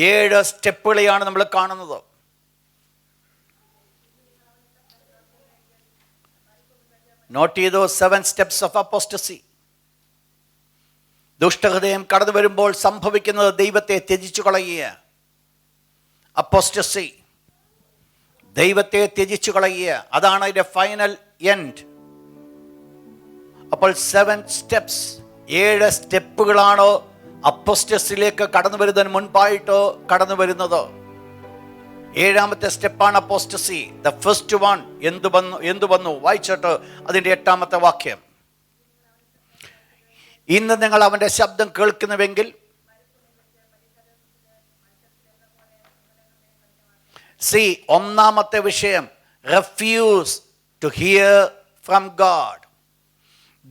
7 സ്റ്റെപ്പുകളെയാണ് നമ്മൾ കാണുന്നത്. നോട്ട് ചെയ്തോ? 7 steps of apostasy. ദുഷ്ടഹൃദയം കടന്നു വരുമ്പോൾ സംഭവിക്കുന്നത് ദൈവത്തെ ത്യജിച്ചു കളയുക. അപ്പോസ്റ്റസി, ദൈവത്തെ ത്യജിച്ചു കളയുക. അതാണ് അതിൻ്റെ ഫൈനൽ എൻഡ്. അപ്പോൾ 7 steps, 7 സ്റ്റെപ്പുകളാണ് അപ്പോസ്റ്റസിയിലേക്ക് കടന്നു വരുന്നതിന് മുൻപായിട്ട് കടന്നു വരുന്നത്. 7ാമത്തെ സ്റ്റെപ്പാണ് അപ്പോസ്റ്റസി. The first one. എന്തു വന്നു? വായിച്ചിട്ട് അതിൻ്റെ 8ാമത്തെ വാക്യം. ഇന്ന് നിങ്ങൾ അവൻ്റെ ശബ്ദം കേൾക്കുന്നുവെങ്കിൽ ഒന്നാമത്തെ വിഷയം, refuse to hear from God.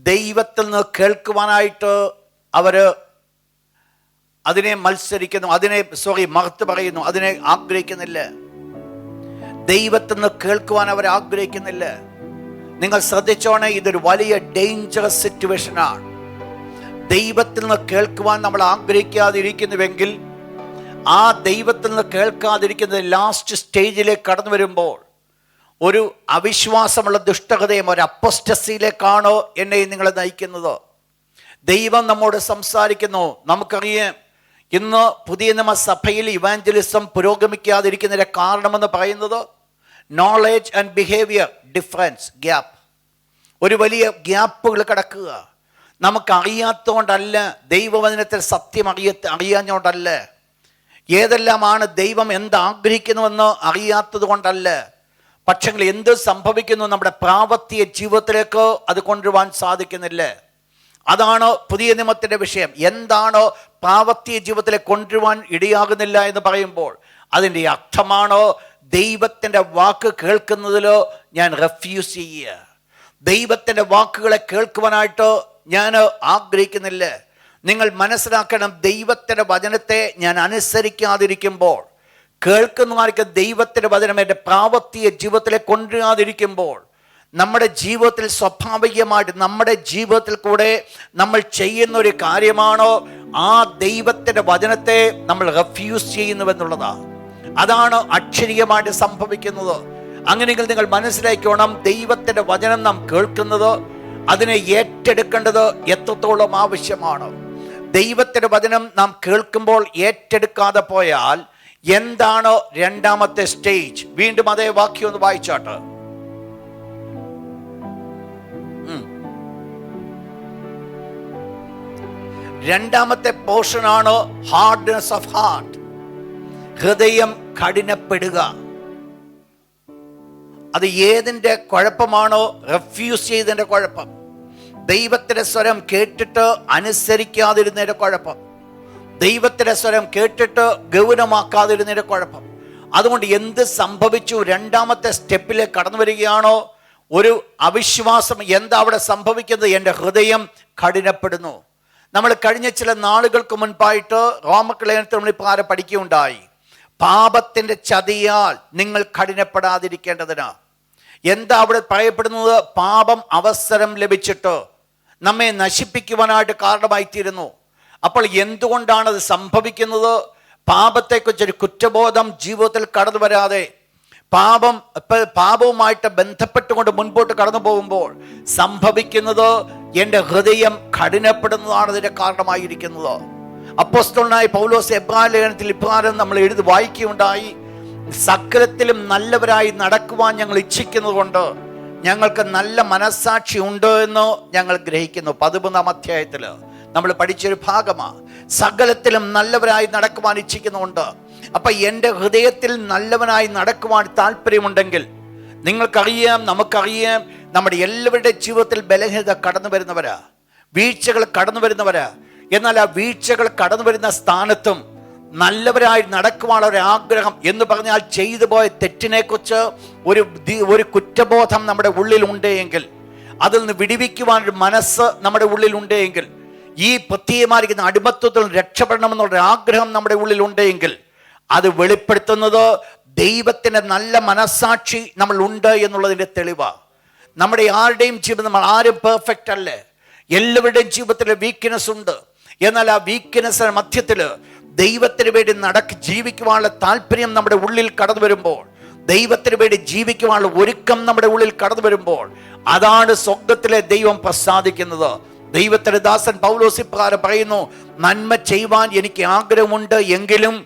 ദൈവത്തിൽ നിന്ന് കേൾക്കുവാനായിട്ട് അവര് അതിനെ മത്സരിക്കുന്നു, മറുത്ത് പറയുന്നു, അതിനെ ആഗ്രഹിക്കുന്നില്ല. ദൈവത്തിൽ നിന്ന് കേൾക്കുവാൻ അവർ ആഗ്രഹിക്കുന്നില്ല. നിങ്ങൾ ശ്രദ്ധിച്ചോണേ, ഇതൊരു വലിയ ഡേഞ്ചറസ് സിറ്റുവേഷനാണ്. ദൈവത്തിൽ നിന്ന് കേൾക്കുവാൻ നമ്മൾ ആഗ്രഹിക്കാതിരിക്കുന്നുവെങ്കിൽ, ആ ദൈവത്തിൽ നിന്ന് കേൾക്കാതിരിക്കുന്ന ലാസ്റ്റ് സ്റ്റേജിലേക്ക് കടന്നു വരുമ്പോൾ ഒരു അവിശ്വാസമുള്ള ദുഷ്ടഹൃദയം, ഒരു അപ്പോസ്റ്റസിയിലേക്കാണോ എന്നെ നിങ്ങളെ നയിക്കുന്നത്? ദൈവം നമ്മോട് സംസാരിക്കുന്നു. നമുക്കറിയാം, ഇന്ന് പുതിയ നിയമസഭയിൽ ഇവാഞ്ചലിസം പുരോഗമിക്കാതിരിക്കുന്നതിൻ്റെ കാരണമെന്ന് പറയുന്നത് knowledge and behaviour difference gap. ഒരു വലിയ ഗ്യാപ്പുകൾ കിടക്കുക. നമുക്കറിയാത്തതുകൊണ്ടല്ല, ദൈവവചനത്തിൽ സത്യം അറിയാഞ്ഞുകൊണ്ടല്ല, ഏതെല്ലാമാണ് ദൈവം എന്താഗ്രഹിക്കുന്നുവെന്ന് അറിയാത്തത് കൊണ്ടല്ല. പക്ഷേ എന്ത് സംഭവിക്കുന്നു? നമ്മുടെ പ്രാവർത്തിക ജീവിതത്തിലേക്ക് അത് കൊണ്ടുപോകാൻ സാധിക്കുന്നില്ല. അതാണ് പുതിയ നിയമത്തിൻ്റെ വിഷയം. എന്താണോ പ്രാവർത്തിക ജീവിതത്തിലെ കൊണ്ടുപോകാൻ ഇടയാകുന്നില്ല എന്ന് പറയുമ്പോൾ അതിൻ്റെ അർത്ഥമാണോ ദൈവത്തിൻ്റെ വാക്ക് കേൾക്കുന്നതിലോ ഞാൻ റെഫ്യൂസ് ചെയ്യുക. ദൈവത്തിൻ്റെ വാക്കുകളെ കേൾക്കുവാനായിട്ട് ഞാൻ ആഗ്രഹിക്കുന്നില്ല. നിങ്ങൾ മനസ്സിലാക്കണം, ദൈവത്തിൻ്റെ വചനത്തെ ഞാൻ അനുസരിക്കാതിരിക്കുമ്പോൾ, കേൾക്കുന്നവർക്ക് ദൈവത്തിൻ്റെ വചനം എൻ്റെ പ്രാവർത്തിക ജീവിതത്തിലെ കൊണ്ടുവരാതിരിക്കുമ്പോൾ, നമ്മുടെ ജീവിതത്തിൽ സ്വാഭാവികമായിട്ട് നമ്മുടെ ജീവിതത്തിൽ കൂടെ നമ്മൾ ചെയ്യുന്ന ഒരു കാര്യമാണോ ആ ദൈവത്തിൻ്റെ വചനത്തെ നമ്മൾ റെഫ്യൂസ് ചെയ്യുന്നുവെന്നുള്ളതാണ്. അതാണ് അക്ഷരീയമായിട്ട് സംഭവിക്കുന്നത്. അങ്ങനെയെങ്കിൽ നിങ്ങൾ മനസ്സിലാക്കണം, ദൈവത്തിൻ്റെ വചനം നാം കേൾക്കുന്നത്, അതിനെ ഏറ്റെടുക്കേണ്ടത് എത്രത്തോളം ആവശ്യമാണ്. ദൈവത്തിൻ്റെ വചനം നാം കേൾക്കുമ്പോൾ ഏറ്റെടുക്കാതെ പോയാൽ എന്താണ് 2ാമത്തെ സ്റ്റേജ്? വീണ്ടും അതേ വാക്യം ഒന്ന് വായിച്ചാട്ട്. 2ാമത്തെ പോർഷനാണ് ഹാർഡ്നെസ് ഓഫ് ഹാർട്ട്. ഹൃദയം കഠിനപ്പെടുക. അത് ഏതിൻ്റെ കുഴപ്പമാണോ? റെഫ്യൂസ് ചെയ്തതിൻ്റെ കുഴപ്പം. ദൈവത്തിൻ്റെ സ്വരം കേട്ടിട്ട് അനുസരിക്കാതിരുന്നതിൻ്റെ കുഴപ്പം. ദൈവത്തിൻ്റെ സ്വരം കേട്ടിട്ട് ഗൗരവമാക്കാതിരുന്നതിൻ്റെ കുഴപ്പം. അതുകൊണ്ട് എന്ത് സംഭവിച്ചു? 2ാമത്തെ സ്റ്റെപ്പിലേക്ക് കടന്നു വരികയാണോ ഒരു അവിശ്വാസം. എന്താ അവിടെ സംഭവിക്കുന്നത്? എൻ്റെ ഹൃദയം കഠിനപ്പെടുന്നു. നമ്മൾ കഴിഞ്ഞ ചില നാളുകൾക്ക് മുൻപായിട്ട് റോമലേഖനത്തിൽ നമ്മൾ ഇപ്പോൾ പഠിക്കുകയുണ്ടായി, പാപത്തിൻ്റെ ചതിയാൽ നിങ്ങൾ കഠിനപ്പെടാതിരിക്കേണ്ടതിന്. എന്താ അവിടെ പറയപ്പെടുന്നത്? പാപം അവസരം ലഭിച്ചിട്ട് നമ്മെ നശിപ്പിക്കുവാനായിട്ട് കാരണമായിത്തീരുന്നു. അപ്പോൾ എന്തുകൊണ്ടാണത് സംഭവിക്കുന്നത്? പാപത്തെക്കുറിച്ചൊരു കുറ്റബോധം ജീവിതത്തിൽ കടന്നു വരാതെ, പാപവുമായിട്ട് ബന്ധപ്പെട്ടുകൊണ്ട് മുൻപോട്ട് കടന്നു പോകുമ്പോൾ സംഭവിക്കുന്നത് എൻ്റെ ഹൃദയം കഠിനപ്പെടുന്നതാണ് ഇതിൻ്റെ കാരണമായിരിക്കുന്നത്. അപ്പോസ്തലനായ പൗലോസ് എബ്രായലേഖനത്തിൽ ഇപ്രകാരം നമ്മൾ വായിക്കുകയുണ്ടായി, സകലത്തിലും നല്ലവരായി നടക്കുവാൻ ഞങ്ങൾ ഇച്ഛിക്കുന്നത് കൊണ്ട് ഞങ്ങൾക്ക് നല്ല മനസ്സാക്ഷി ഉണ്ട് എന്ന് ഞങ്ങൾ ഗ്രഹിക്കുന്നു. 13ാം അധ്യായത്തിൽ നമ്മൾ പഠിച്ചൊരു ഭാഗമാണ്. സകലത്തിലും നല്ലവരായി നടക്കുവാൻ ഇച്ഛിക്കുന്നുണ്ട്. അപ്പം എൻ്റെ ഹൃദയത്തിൽ നല്ലവനായി നടക്കുവാൻ താല്പര്യമുണ്ടെങ്കിൽ നിങ്ങൾക്കറിയാം, നമുക്കറിയാം, നമ്മുടെ എല്ലാവരുടെ ജീവിതത്തിൽ ബലഹീനത കടന്നു വരുന്നവരാ, വീഴ്ചകൾ കടന്നു വരുന്നവരാ. എന്നാൽ ആ വീഴ്ചകൾ കടന്നു വരുന്ന സ്ഥാനത്തും നല്ലവരായി നടക്കുവാനുള്ള ഒരു ആഗ്രഹം എന്ന് പറഞ്ഞാൽ ചെയ്തു പോയ തെറ്റിനെക്കുറിച്ച് ഒരു കുറ്റബോധം നമ്മുടെ ഉള്ളിലുണ്ടെങ്കിൽ, അതിൽ നിന്ന് വിടിവിക്കുവാനൊരു മനസ്സ് നമ്മുടെ ഉള്ളിലുണ്ടെങ്കിൽ, ഈ പ്രത്യേകമായിരിക്കുന്ന അടിമത്വത്തിൽ രക്ഷപ്പെടണമെന്നുള്ള ആഗ്രഹം നമ്മുടെ ഉള്ളിലുണ്ടെങ്കിൽ, അത് വെളിപ്പെടുത്തുന്നത് ദൈവത്തിൻ്റെ നല്ല മനസ്സാക്ഷി നമ്മൾ ഉണ്ട് എന്നുള്ളതിൻ്റെ തെളിവാണ്. നമ്മുടെ ആരുടെയും ജീവിതം, നമ്മൾ ആരും പെർഫെക്റ്റ് അല്ലേ, എല്ലാവരുടെയും ജീവിതത്തിൽ വീക്ക്നെസ് ഉണ്ട്. എന്നാൽ ആ വീക്ക്നെസ്സിന് മധ്യത്തിൽ ദൈവത്തിന് വേണ്ടി ജീവിക്കുവാനുള്ള താല്പര്യം നമ്മുടെ ഉള്ളിൽ കടന്നു വരുമ്പോൾ, ദൈവത്തിന് വേണ്ടി ജീവിക്കുവാനുള്ള ഒരുക്കം നമ്മുടെ ഉള്ളിൽ കടന്നു വരുമ്പോൾ, അതാണ് സ്വർഗ്ഗത്തിലെ ദൈവം പ്രസാദിക്കുന്നത്. ദൈവത്തിന്റെ ദാസൻ പൗലോസ് ഇപ്രകാരം പറയുന്നു, നന്മ ചെയ്യുവാൻ എനിക്ക് ആഗ്രഹമുണ്ട്, എങ്കിലും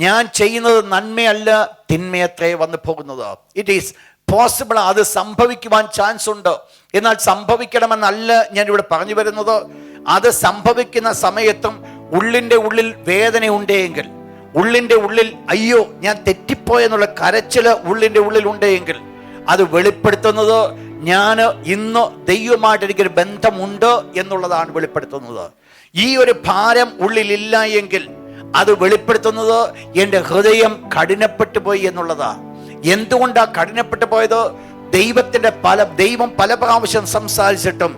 ഞാൻ ചെയ്യുന്നത് നന്മയല്ല, തിന്മയത്രേ വന്നു പോകുന്നത്. ഇറ്റ് ഈസ് പോസിബിൾ, അത് സംഭവിക്കുവാൻ ചാൻസ് ഉണ്ട്. എന്നാൽ സംഭവിക്കണമെന്നല്ല ഞാൻ ഇവിടെ പറഞ്ഞു വരുന്നത്. അത് സംഭവിക്കുന്ന സമയത്തും ഉള്ളിൻ്റെ ഉള്ളിൽ വേദന ഉണ്ടെങ്കിൽ, ഉള്ളിൻ്റെ ഉള്ളിൽ അയ്യോ ഞാൻ തെറ്റിപ്പോയെന്നുള്ള കരച്ചിൽ ഉള്ളിൻ്റെ ഉള്ളിൽ ഉണ്ടെങ്കിൽ, അത് വെളിപ്പെടുത്തുന്നത് ഞാൻ ഇന്ന് ദൈവമായിട്ട് എനിക്കൊരു ബന്ധമുണ്ട് എന്നുള്ളതാണ് വെളിപ്പെടുത്തുന്നത്. ഈ ഒരു ഭാരം ഉള്ളിലില്ല എങ്കിൽ അത് വെളിപ്പെടുത്തുന്നത് എൻ്റെ ഹൃദയം കഠിനപ്പെട്ടു പോയി എന്നുള്ളതാണ്. എന്തുകൊണ്ടാണ് കഠിനപ്പെട്ടു പോയത്? ദൈവം പല പ്രാവശ്യം സംസാരിച്ചിട്ടും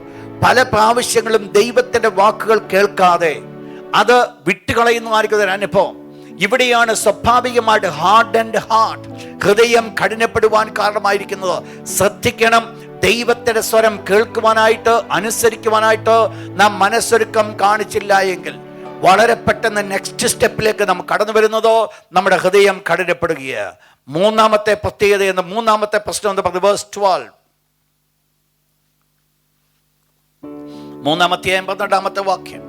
പല പ്രാവശ്യങ്ങളും ദൈവത്തിൻ്റെ വാക്കുകൾ കേൾക്കാതെ അത് വിട്ടുകളയുന്നതായിരിക്കും ഒരു അനുഭവം. ഇവിടെയാണ് സ്വാഭാവികമായിട്ട് ഹാർഡ് ആൻഡ് ഹാർട്ട്, ഹൃദയം കഠിനപ്പെടുവാൻ കാരണമായിരിക്കുന്നത്. ശ്രദ്ധിക്കണം, ദൈവത്തിന്റെ സ്വരം കേൾക്കുവാനായിട്ട്, അനുസരിക്കുവാനായിട്ട് നാം മനസ്സൊരുക്കം കാണിച്ചില്ല എങ്കിൽ വളരെ പെട്ടെന്ന് നെക്സ്റ്റ് സ്റ്റെപ്പിലേക്ക് നാം കടന്നു വരുന്നതോ നമ്മുടെ ഹൃദയം കഠിനപ്പെടുകയാണ്. മൂന്നാമത്തെ പ്രത്യേകത എന്ന്, മൂന്നാമത്തെ പ്രശ്നം എന്ന് പറഞ്ഞത് വേഴ്സ് 12, 12 വാക്യം.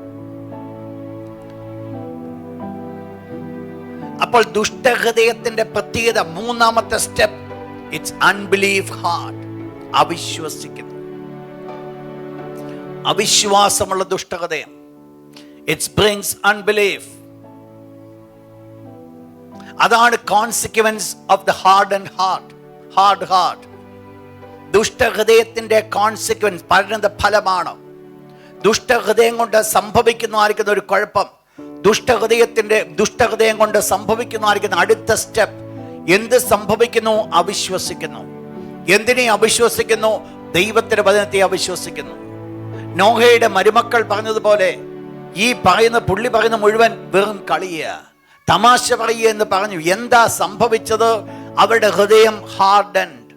അപ്പോൾ ദുഷ്ടഹൃദയത്തിന്റെ പ്രത്യേകത, മൂന്നാമത്തെ സ്റ്റെപ്പ്, ഇറ്റ്സ് അൺബിലീഫ് ഹാർട്ട്, അവിശ്വസിക്കുന്നു, അവിശ്വാസമുള്ള ദുഷ്ടഹൃദയം. It's brings unbelief. അതാണ് consequence of the hard heart. ദുഷ്ടഹൃദയത്തിന്റെ കോൺസിക്വൻസ്, പരിണത-ഫലമാണ്. ദുഷ്ടഹൃദയം കൊണ്ട് സംഭവിക്കുന്നതായിരിക്കുന്ന ഒരു കുഴപ്പം, ദുഷ്ടഹൃദയം കൊണ്ട് സംഭവിക്കുന്നതായിരിക്കുന്ന അടുത്ത സ്റ്റെപ്പ് എന്ത് സംഭവിക്കുന്നു? അവിശ്വസിക്കുന്നു. എന്തിനെ അവിശ്വസിക്കുന്നു? ദൈവത്തിന്റെ വചനത്തെ അവിശ്വസിക്കുന്നു. നോഹയുടെ മരുമക്കൾ പറഞ്ഞതുപോലെ ഈ പുള്ളി പറയുന്ന മുഴുവൻ വെറും കളിയ, തമാശ പറയുക എന്ന് പറഞ്ഞു. എന്താ സംഭവിച്ചത്? അവരുടെ ഹൃദയം ഹാർഡൻഡ്.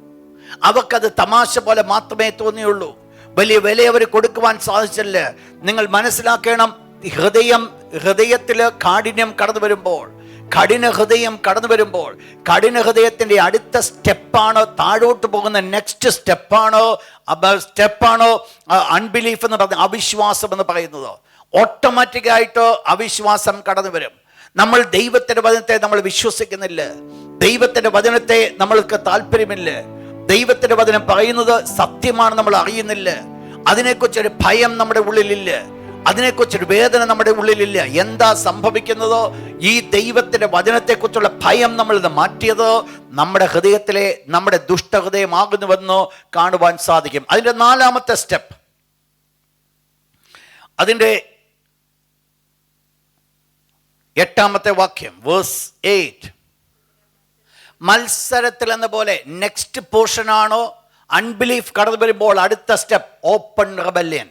അവർക്കത് തമാശ പോലെ മാത്രമേ തോന്നിയുള്ളൂ. വലിയ വില അവർ കൊടുക്കുവാൻ സാധിച്ചില്ല. നിങ്ങൾ മനസ്സിലാക്കണം, ഹൃദയത്തില് കാഠിന്യം കടന്നു വരുമ്പോൾ, കഠിന ഹൃദയത്തിന്റെ അടുത്ത സ്റ്റെപ്പാണ്, താഴോട്ട് പോകുന്ന നെക്സ്റ്റ് സ്റ്റെപ്പാണ് അൺബിലീഫ് എന്ന് പറയുന്നത്, അവിശ്വാസം എന്ന് പറയുന്നത്. ഓട്ടോമാറ്റിക്കായിട്ട് അവിശ്വാസം കടന്നു വരും. നമ്മൾ ദൈവത്തിന്റെ വചനത്തെ നമ്മൾ വിശ്വസിക്കുന്നില്ല, ദൈവത്തിന്റെ വചനത്തെ നമ്മൾക്ക് താല്പര്യമില്ല, ദൈവത്തിന്റെ വചനം പറയുന്നത് സത്യമാണ് നമ്മൾ അറിയുന്നില്ല, അതിനെക്കുറിച്ചൊരു ഭയം നമ്മുടെ ഉള്ളിലില്ല, അതിനെക്കുറിച്ചൊരു വേദന നമ്മുടെ ഉള്ളിലില്ല. എന്താ സംഭവിക്കുന്നത്? ഈ ദൈവത്തിന്റെ വചനത്തെക്കുറിച്ചുള്ള ഭയം നമ്മൾ മാറ്റിയത് നമ്മുടെ ഹൃദയത്തിലെ നമ്മുടെ ദുഷ്ടഹൃദയമാകുന്നുവെന്ന് കാണുവാൻ സാധിക്കും. അതിന്റെ നാലാമത്തെ സ്റ്റെപ്പ്, അതിന്റെ 8 വാക്യം, വേഴ്സ് 8. മത്സരത്തിൽ എന്ന പോലെ നെക്സ്റ്റ് പോർഷൻ ആണോ അൺബിലീഫ് കടന്നു വരുമ്പോൾ അടുത്ത സ്റ്റെപ്പ് ഓപ്പൺ റെബല്യൻ,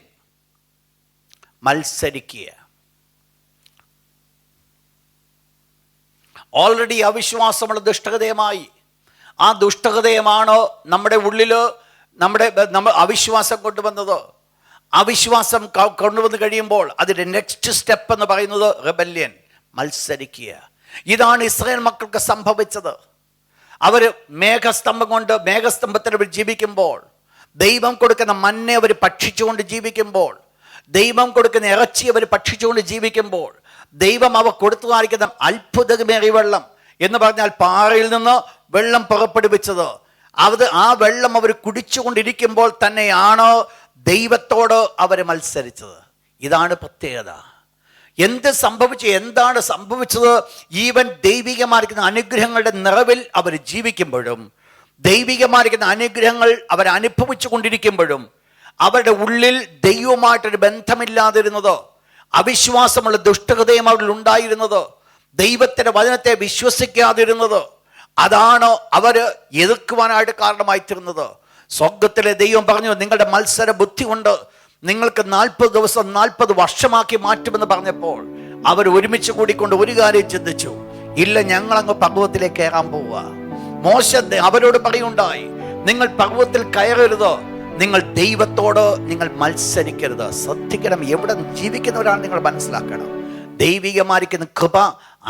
മത്സരിക്കുക. ഓൾറെഡി അവിശ്വാസമുള്ള ദുഷ്ടഹൃദയമായി. ആ ദുഷ്ടഹൃദയമാണ് നമ്മുടെ ഉള്ളിൽ നമ്മൾ അവിശ്വാസം കൊണ്ടുവന്നത്. അവിശ്വാസം കൊണ്ടുവന്ന് കഴിയുമ്പോൾ അതിൻ്റെ നെക്സ്റ്റ് സ്റ്റെപ്പ് എന്ന് പറയുന്നത് റെബല്യൻ, മത്സരിക്കുക. ഇതാണ് ഇസ്രായേൽ മക്കൾക്ക് സംഭവിച്ചത്. അവർ മേഘസ്തംഭത്തിൽ അവർ ജീവിക്കുമ്പോൾ, ദൈവം കൊടുക്കുന്ന മന്ന അവർ ഭക്ഷിച്ചുകൊണ്ട് ജീവിക്കുമ്പോൾ, ദൈവം കൊടുക്കുന്ന ഇറച്ചി അവർ ഭക്ഷിച്ചുകൊണ്ട് ജീവിക്കുമ്പോൾ, ദൈവം അവർ കൊടുത്തുകാണിക്കുന്ന അത്ഭുതമേറിയ വെള്ളം എന്ന് പറഞ്ഞാൽ പാറയിൽ നിന്ന് വെള്ളം പുറപ്പെടുവിച്ചത്, ആ വെള്ളം അവർ കുടിച്ചുകൊണ്ടിരിക്കുമ്പോൾ തന്നെയാണ് ദൈവത്തോട് അവർ മത്സരിച്ചത്. ഇതാണ് പ്രത്യേകത. എന്താണ് സംഭവിച്ചത്? ഈവൻ ദൈവികമായിരിക്കുന്ന അനുഗ്രഹങ്ങളുടെ നിറവിൽ അവർ ജീവിക്കുമ്പോഴും, ദൈവികമായിരിക്കുന്ന അനുഗ്രഹങ്ങൾ അവർ അനുഭവിച്ചു കൊണ്ടിരിക്കുമ്പോഴും അവരുടെ ഉള്ളിൽ ദൈവവുമായിട്ടൊരു ബന്ധമില്ലാതിരുന്നത്, അവിശ്വാസമുള്ള ദുഷ്ടഹൃദയം അവരിൽ ഉണ്ടായിരുന്നത്, ദൈവത്തിൻ്റെ വചനത്തെ വിശ്വസിക്കാതിരുന്നത്, അതാണ് അവർ എതിർക്കുവാനായിട്ട് കാരണമായി തീർന്നത്. സ്വർഗത്തിലെ ദൈവം പറഞ്ഞു, നിങ്ങളുടെ മത്സര ബുദ്ധി കൊണ്ട് നിങ്ങൾക്ക് 40 ദിവസം 40 വർഷമാക്കി മാറ്റുമെന്ന് പറഞ്ഞപ്പോൾ അവർ ഒരുമിച്ച് കൂടിക്കൊണ്ട് ഒരു കാര്യം ചിന്തിച്ചു, ഇല്ല, ഞങ്ങളങ്ങ് പർവ്വതത്തിലേക്ക് കയറാൻ പോവുക. മോശ അവരോട് പറയുണ്ടായി, നിങ്ങൾ പർവ്വതത്തിൽ കയറരുത്, നിങ്ങൾ ദൈവത്തോട് നിങ്ങൾ മത്സരിക്കരുത്. ശ്രദ്ധിക്കണം, എവിടെ ജീവിക്കുന്നവരാണ് നിങ്ങൾ മനസ്സിലാക്കണം. ദൈവികമായിരിക്കുന്ന കൃപ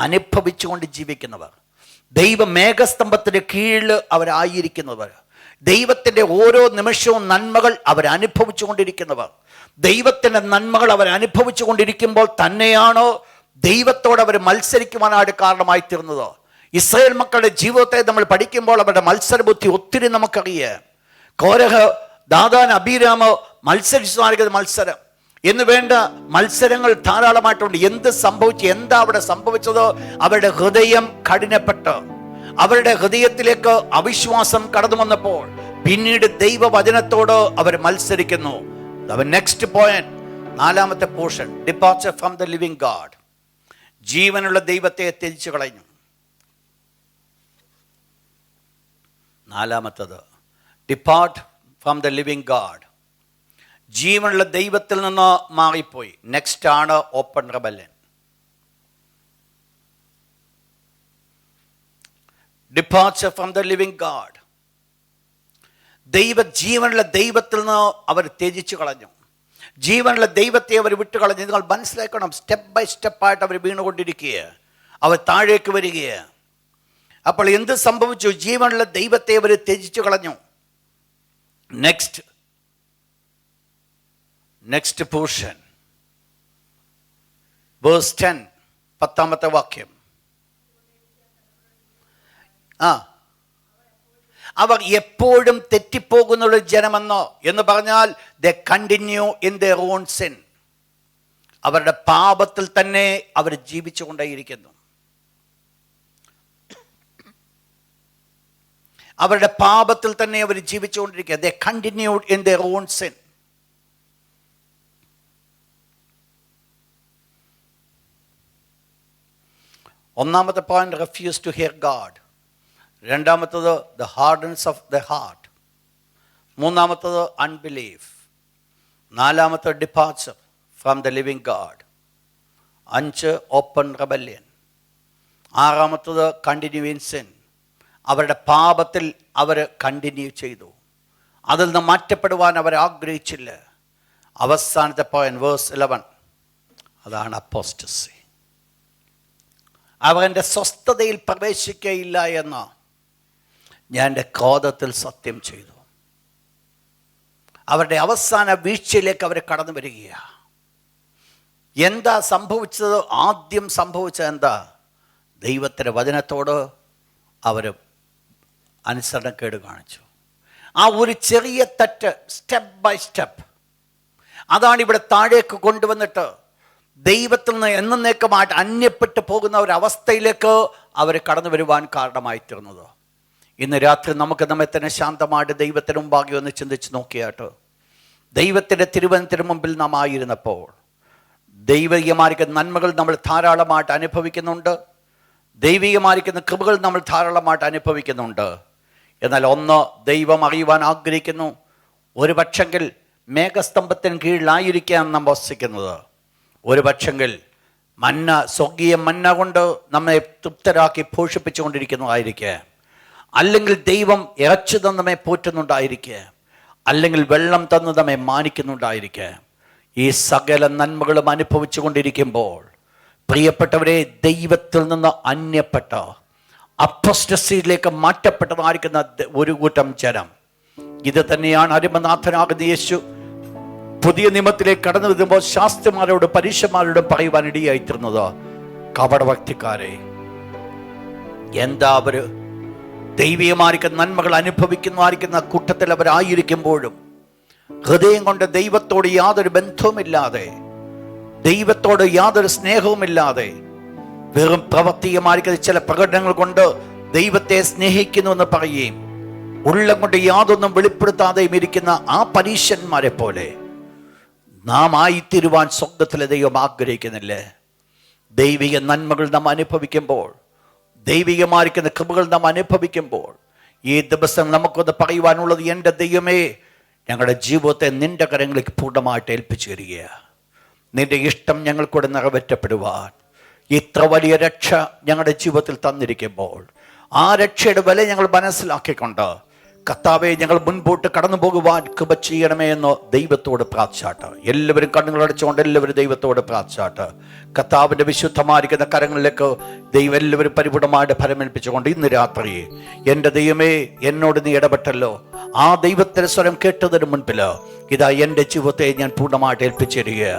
അനുഭവിച്ചുകൊണ്ട് ജീവിക്കുന്നവർ, ദൈവ മേഘസ്തംഭത്തിന് കീഴിൽ അവരായിരിക്കുന്നവർ, ദൈവത്തിൻ്റെ ഓരോ നിമിഷവും നന്മകൾ അവരനുഭവിച്ചു കൊണ്ടിരിക്കുന്നവർ, ദൈവത്തിൻ്റെ നന്മകൾ അവരനുഭവിച്ചു കൊണ്ടിരിക്കുമ്പോൾ തന്നെയാണ് ദൈവത്തോട് അവർ മത്സരിക്കുവാനായിട്ട് കാരണമായി തീർന്നത്. ഇസ്രായേൽ മക്കളുടെ ജീവിതത്തെ നമ്മൾ പഠിക്കുമ്പോൾ അവരുടെ മത്സരബുദ്ധി ഒത്തിരി നമുക്കറിയാം. കോരഹ്, ദാദാൻ, അബീരാമ് മത്സരിച്ചു മത്സരം എന്ന് വേണ്ട മത്സരങ്ങൾ ധാരാളമായിട്ടുണ്ട്. എന്ത് സംഭവിച്ചു? എന്താ അവിടെ സംഭവിച്ചത്? അവരുടെ ഹൃദയം കഠിനപ്പെട്ട് അവരുടെ ഹൃദയത്തിലേക്ക് അവിശ്വാസം കടന്നു വന്നപ്പോൾ പിന്നീട് ദൈവവചനത്തോട് അവർ മത്സരിക്കുന്നു. നെക്സ്റ്റ് പോയിന്റ്, 4ാമത്തെ portion, departure from the living God. ജീവനുള്ള ദൈവത്തെ ത്യജിച്ചു കളഞ്ഞു. 4ാമത്തത്, depart from the living God. ജീവനുള്ള ദൈവത്തിൽ നിന്ന് മാറിപ്പോയി. നെക്സ്റ്റ് ആണ് open rebellion. Departure from the living God. ജീവനുള്ള ദൈവത്തിൽ നിന്ന് അവർ ത്യജിച്ചു കളഞ്ഞു. ജീവനുള്ള ദൈവത്തെ അവർ വിട്ടുകളഞ്ഞു. നിങ്ങൾ മനസ്സിലാക്കണം, സ്റ്റെപ്പ് ബൈ സ്റ്റെപ്പായിട്ട് അവർ വീണുകൊണ്ടിരിക്കുക, അവർ താഴേക്ക് വരിക. അപ്പോൾ എന്ത് സംഭവിച്ചു? ജീവനുള്ള ദൈവത്തെ അവർ ത്യജിച്ചു കളഞ്ഞു. നെക്സ്റ്റ് പോർഷൻ, വേഴ്സ് 10, 10ാമത്തെ വാക്യം. അവർ എപ്പോഴും തെറ്റിപ്പോകുന്ന ജനമെന്നോ എന്ന് പറഞ്ഞാൽ they continue in their own sin. അവരുടെ പാപത്തിൽ തന്നെ അവർ ജീവിച്ചു കൊണ്ടേയിരിക്കുന്നു. അവരുടെ പാപത്തിൽ തന്നെ അവർ ജീവിച്ചുകൊണ്ടിരിക്കുക. They continued in their own sin. ഒന്നാമത്തെ point, refuse to hear God. രണ്ടാമത്തത്, the hardness of the heart. മൂന്നാമത്തത്, അൺബിലീഫ്. 4ാമത്തെ, departure from the living God. 5, open rebellion. 6ാമത്തത്, കണ്ടിന്യൂ ഇൻ സിൻ. അവരുടെ പാപത്തിൽ അവർ കണ്ടിന്യൂ ചെയ്തു. അതിൽ നിന്ന് മാറ്റപ്പെടുവാൻ അവർ ആഗ്രഹിച്ചില്ല. അവസാനത്തെ പോയിന്റ്, വേഴ്സ് 11, അതാണ് അപ്പോസ്റ്റസി. അവർ എൻ്റെ സ്വസ്ഥതയിൽ പ്രവേശിക്കയില്ല എന്ന് ഞാൻ എൻ്റെ ക്രോധത്തിൽ സത്യം ചെയ്തു. അവരുടെ അവസാന വീഴ്ചയിലേക്ക് അവർ കടന്നു വരികയാണ്. എന്താ സംഭവിച്ചത്? ആദ്യം സംഭവിച്ചത് എന്താ? ദൈവത്തിൻ്റെ വചനത്തോട് അവർ അനുസരണക്കേട് കാണിച്ചു. ആ ഒരു ചെറിയ തെറ്റ്, സ്റ്റെപ്പ് ബൈ സ്റ്റെപ്പ്, അതാണ് ഇവിടെ താഴേക്ക് കൊണ്ടുവന്നിട്ട് ദൈവത്തിൽ നിന്ന് എന്നേക്കുമായിട്ട് അന്യപ്പെട്ടു പോകുന്ന ഒരവസ്ഥയിലേക്ക് അവർ കടന്നു വരുവാൻ കാരണമായി തീർന്നത്. ഇന്ന് രാത്രി നമുക്ക് നമ്മെ തന്നെ ശാന്തമായിട്ട് ദൈവത്തിന് മുമ്പാകെ ഒന്ന് ചിന്തിച്ച് നോക്കിയാട്ട്, ദൈവത്തിൻ്റെ തിരുവനന്തപുരം മുമ്പിൽ നാം ആയിരുന്നപ്പോൾ ദൈവികമായിരിക്കുന്ന നന്മകൾ നമ്മൾ ധാരാളമായിട്ട് അനുഭവിക്കുന്നുണ്ട്, ദൈവികമായിരിക്കുന്ന കൃപകൾ നമ്മൾ ധാരാളമായിട്ട് അനുഭവിക്കുന്നുണ്ട്. എന്നാൽ ഒന്ന് ദൈവം അറിയുവാൻ ആഗ്രഹിക്കുന്നു. ഒരു പക്ഷെങ്കിൽ മേഘസ്തംഭത്തിന് കീഴിലായിരിക്കാം നാം വസിക്കുന്നത്. ഒരു പക്ഷെങ്കിൽ മന്ന, സ്വർഗീയ മന്ന കൊണ്ട് നമ്മെ തൃപ്തരാക്കി പോഷിപ്പിച്ചുകൊണ്ടിരിക്കുന്നതായിരിക്കുക, അല്ലെങ്കിൽ ദൈവം ഇറച്ചി തന്ന് നമ്മെ പോറ്റുന്നുണ്ടായിരിക്കുക, അല്ലെങ്കിൽ വെള്ളം തന്ന് നമ്മെ മാനിക്കുന്നുണ്ടായിരിക്കുക. ഈ സകല നന്മകളും അനുഭവിച്ചു കൊണ്ടിരിക്കുമ്പോൾ പ്രിയപ്പെട്ടവരെ, ദൈവത്തിൽ നിന്ന് അന്യപ്പെട്ട അപ്പോസ്റ്റസിയിലേക്ക് മാറ്റപ്പെട്ടതായിരിക്കുന്ന ഒരു കൂട്ടം ജനം, ഇത് തന്നെയാണ് അരുമനാഥനാകുന്ന യേശു പുതിയ നിയമത്തിലേക്ക് കടന്നു വരുമ്പോൾ ശാസ്ത്രിമാരോട് പരീക്ഷന്മാരോടും പറയുവാൻ ഇടയായിത്തീർന്നത്. കപടഭക്തിക്കാരെ, എന്താ അവര് ദൈവീയമായിരിക്കുന്ന നന്മകൾ അനുഭവിക്കുന്നതായിരിക്കുന്ന കൂട്ടത്തിൽ അവരായിരിക്കുമ്പോഴും ഹൃദയം കൊണ്ട് ദൈവത്തോട് യാതൊരു ബന്ധവുമില്ലാതെ, ദൈവത്തോട് യാതൊരു സ്നേഹവുമില്ലാതെ, വെറും പ്രവർത്തികമായിരിക്കുന്ന ചില പ്രകടനങ്ങൾ കൊണ്ട് ദൈവത്തെ സ്നേഹിക്കുന്നുവെന്ന് പറയുകയും ഉള്ളം കൊണ്ട് യാതൊന്നും വെളിപ്പെടുത്താതെയും ഇരിക്കുന്ന ആ പരീശന്മാരെ പോലെ നാം ആയിത്തീരുവാൻ സ്വന്തത്തിലെ ദൈവം ആഗ്രഹിക്കുന്നില്ലേ? ദൈവിക നന്മകൾ നാം അനുഭവിക്കുമ്പോൾ, ദൈവികമായിരിക്കുന്ന കൃപകൾ നാം അനുഭവിക്കുമ്പോൾ, ഈ ദിവസം നമുക്കൊന്ന് പറയുവാനുള്ളത്, എൻ്റെ ദൈവമേ, ഞങ്ങളുടെ ജീവിതത്തെ നിന്റെ കരങ്ങളിലേക്ക് പൂർണ്ണമായിട്ട് ഏൽപ്പിച്ചു തരികയാണ്. നിന്റെ ഇഷ്ടം ഞങ്ങൾക്കൂടെ നിറവേറ്റപ്പെടുവാൻ ഇത്ര വലിയ രക്ഷ ഞങ്ങളുടെ ജീവിതത്തിൽ തന്നിരിക്കുമ്പോൾ ആ രക്ഷയുടെ വില ഞങ്ങൾ മനസ്സിലാക്കിക്കൊണ്ട്, കർത്താവെ, ഞങ്ങൾ മുൻപോട്ട് കടന്നു പോകുവാൻ കൃപ ചെയ്യണമേ എന്ന് ദൈവത്തോട് പ്രാർത്ഥിച്ചാട്ട്. എല്ലാവരും കണ്ണുകളടച്ചുകൊണ്ട് എല്ലാവരും ദൈവത്തോട് പ്രാർത്ഥിച്ചാട്ട്. കർത്താവിൻ്റെ വിശുദ്ധമായിരിക്കുന്ന കരങ്ങളിലേക്ക് ദൈവം എല്ലാവരും പരിപൂർണമായിട്ട് ഫലമേൽപ്പിച്ചുകൊണ്ട് ഇന്ന് രാത്രി, എൻ്റെ ദൈവമേ, എന്നോട് നീ ഇടപെട്ടല്ലോ. ആ ദൈവത്തിൻ്റെ സ്വരം കേട്ടതിന് മുൻപിൽ ഇതാ എൻ്റെ ജീവിതത്തെ ഞാൻ പൂർണ്ണമായിട്ട് ഏൽപ്പിച്ചിരിക്കുക.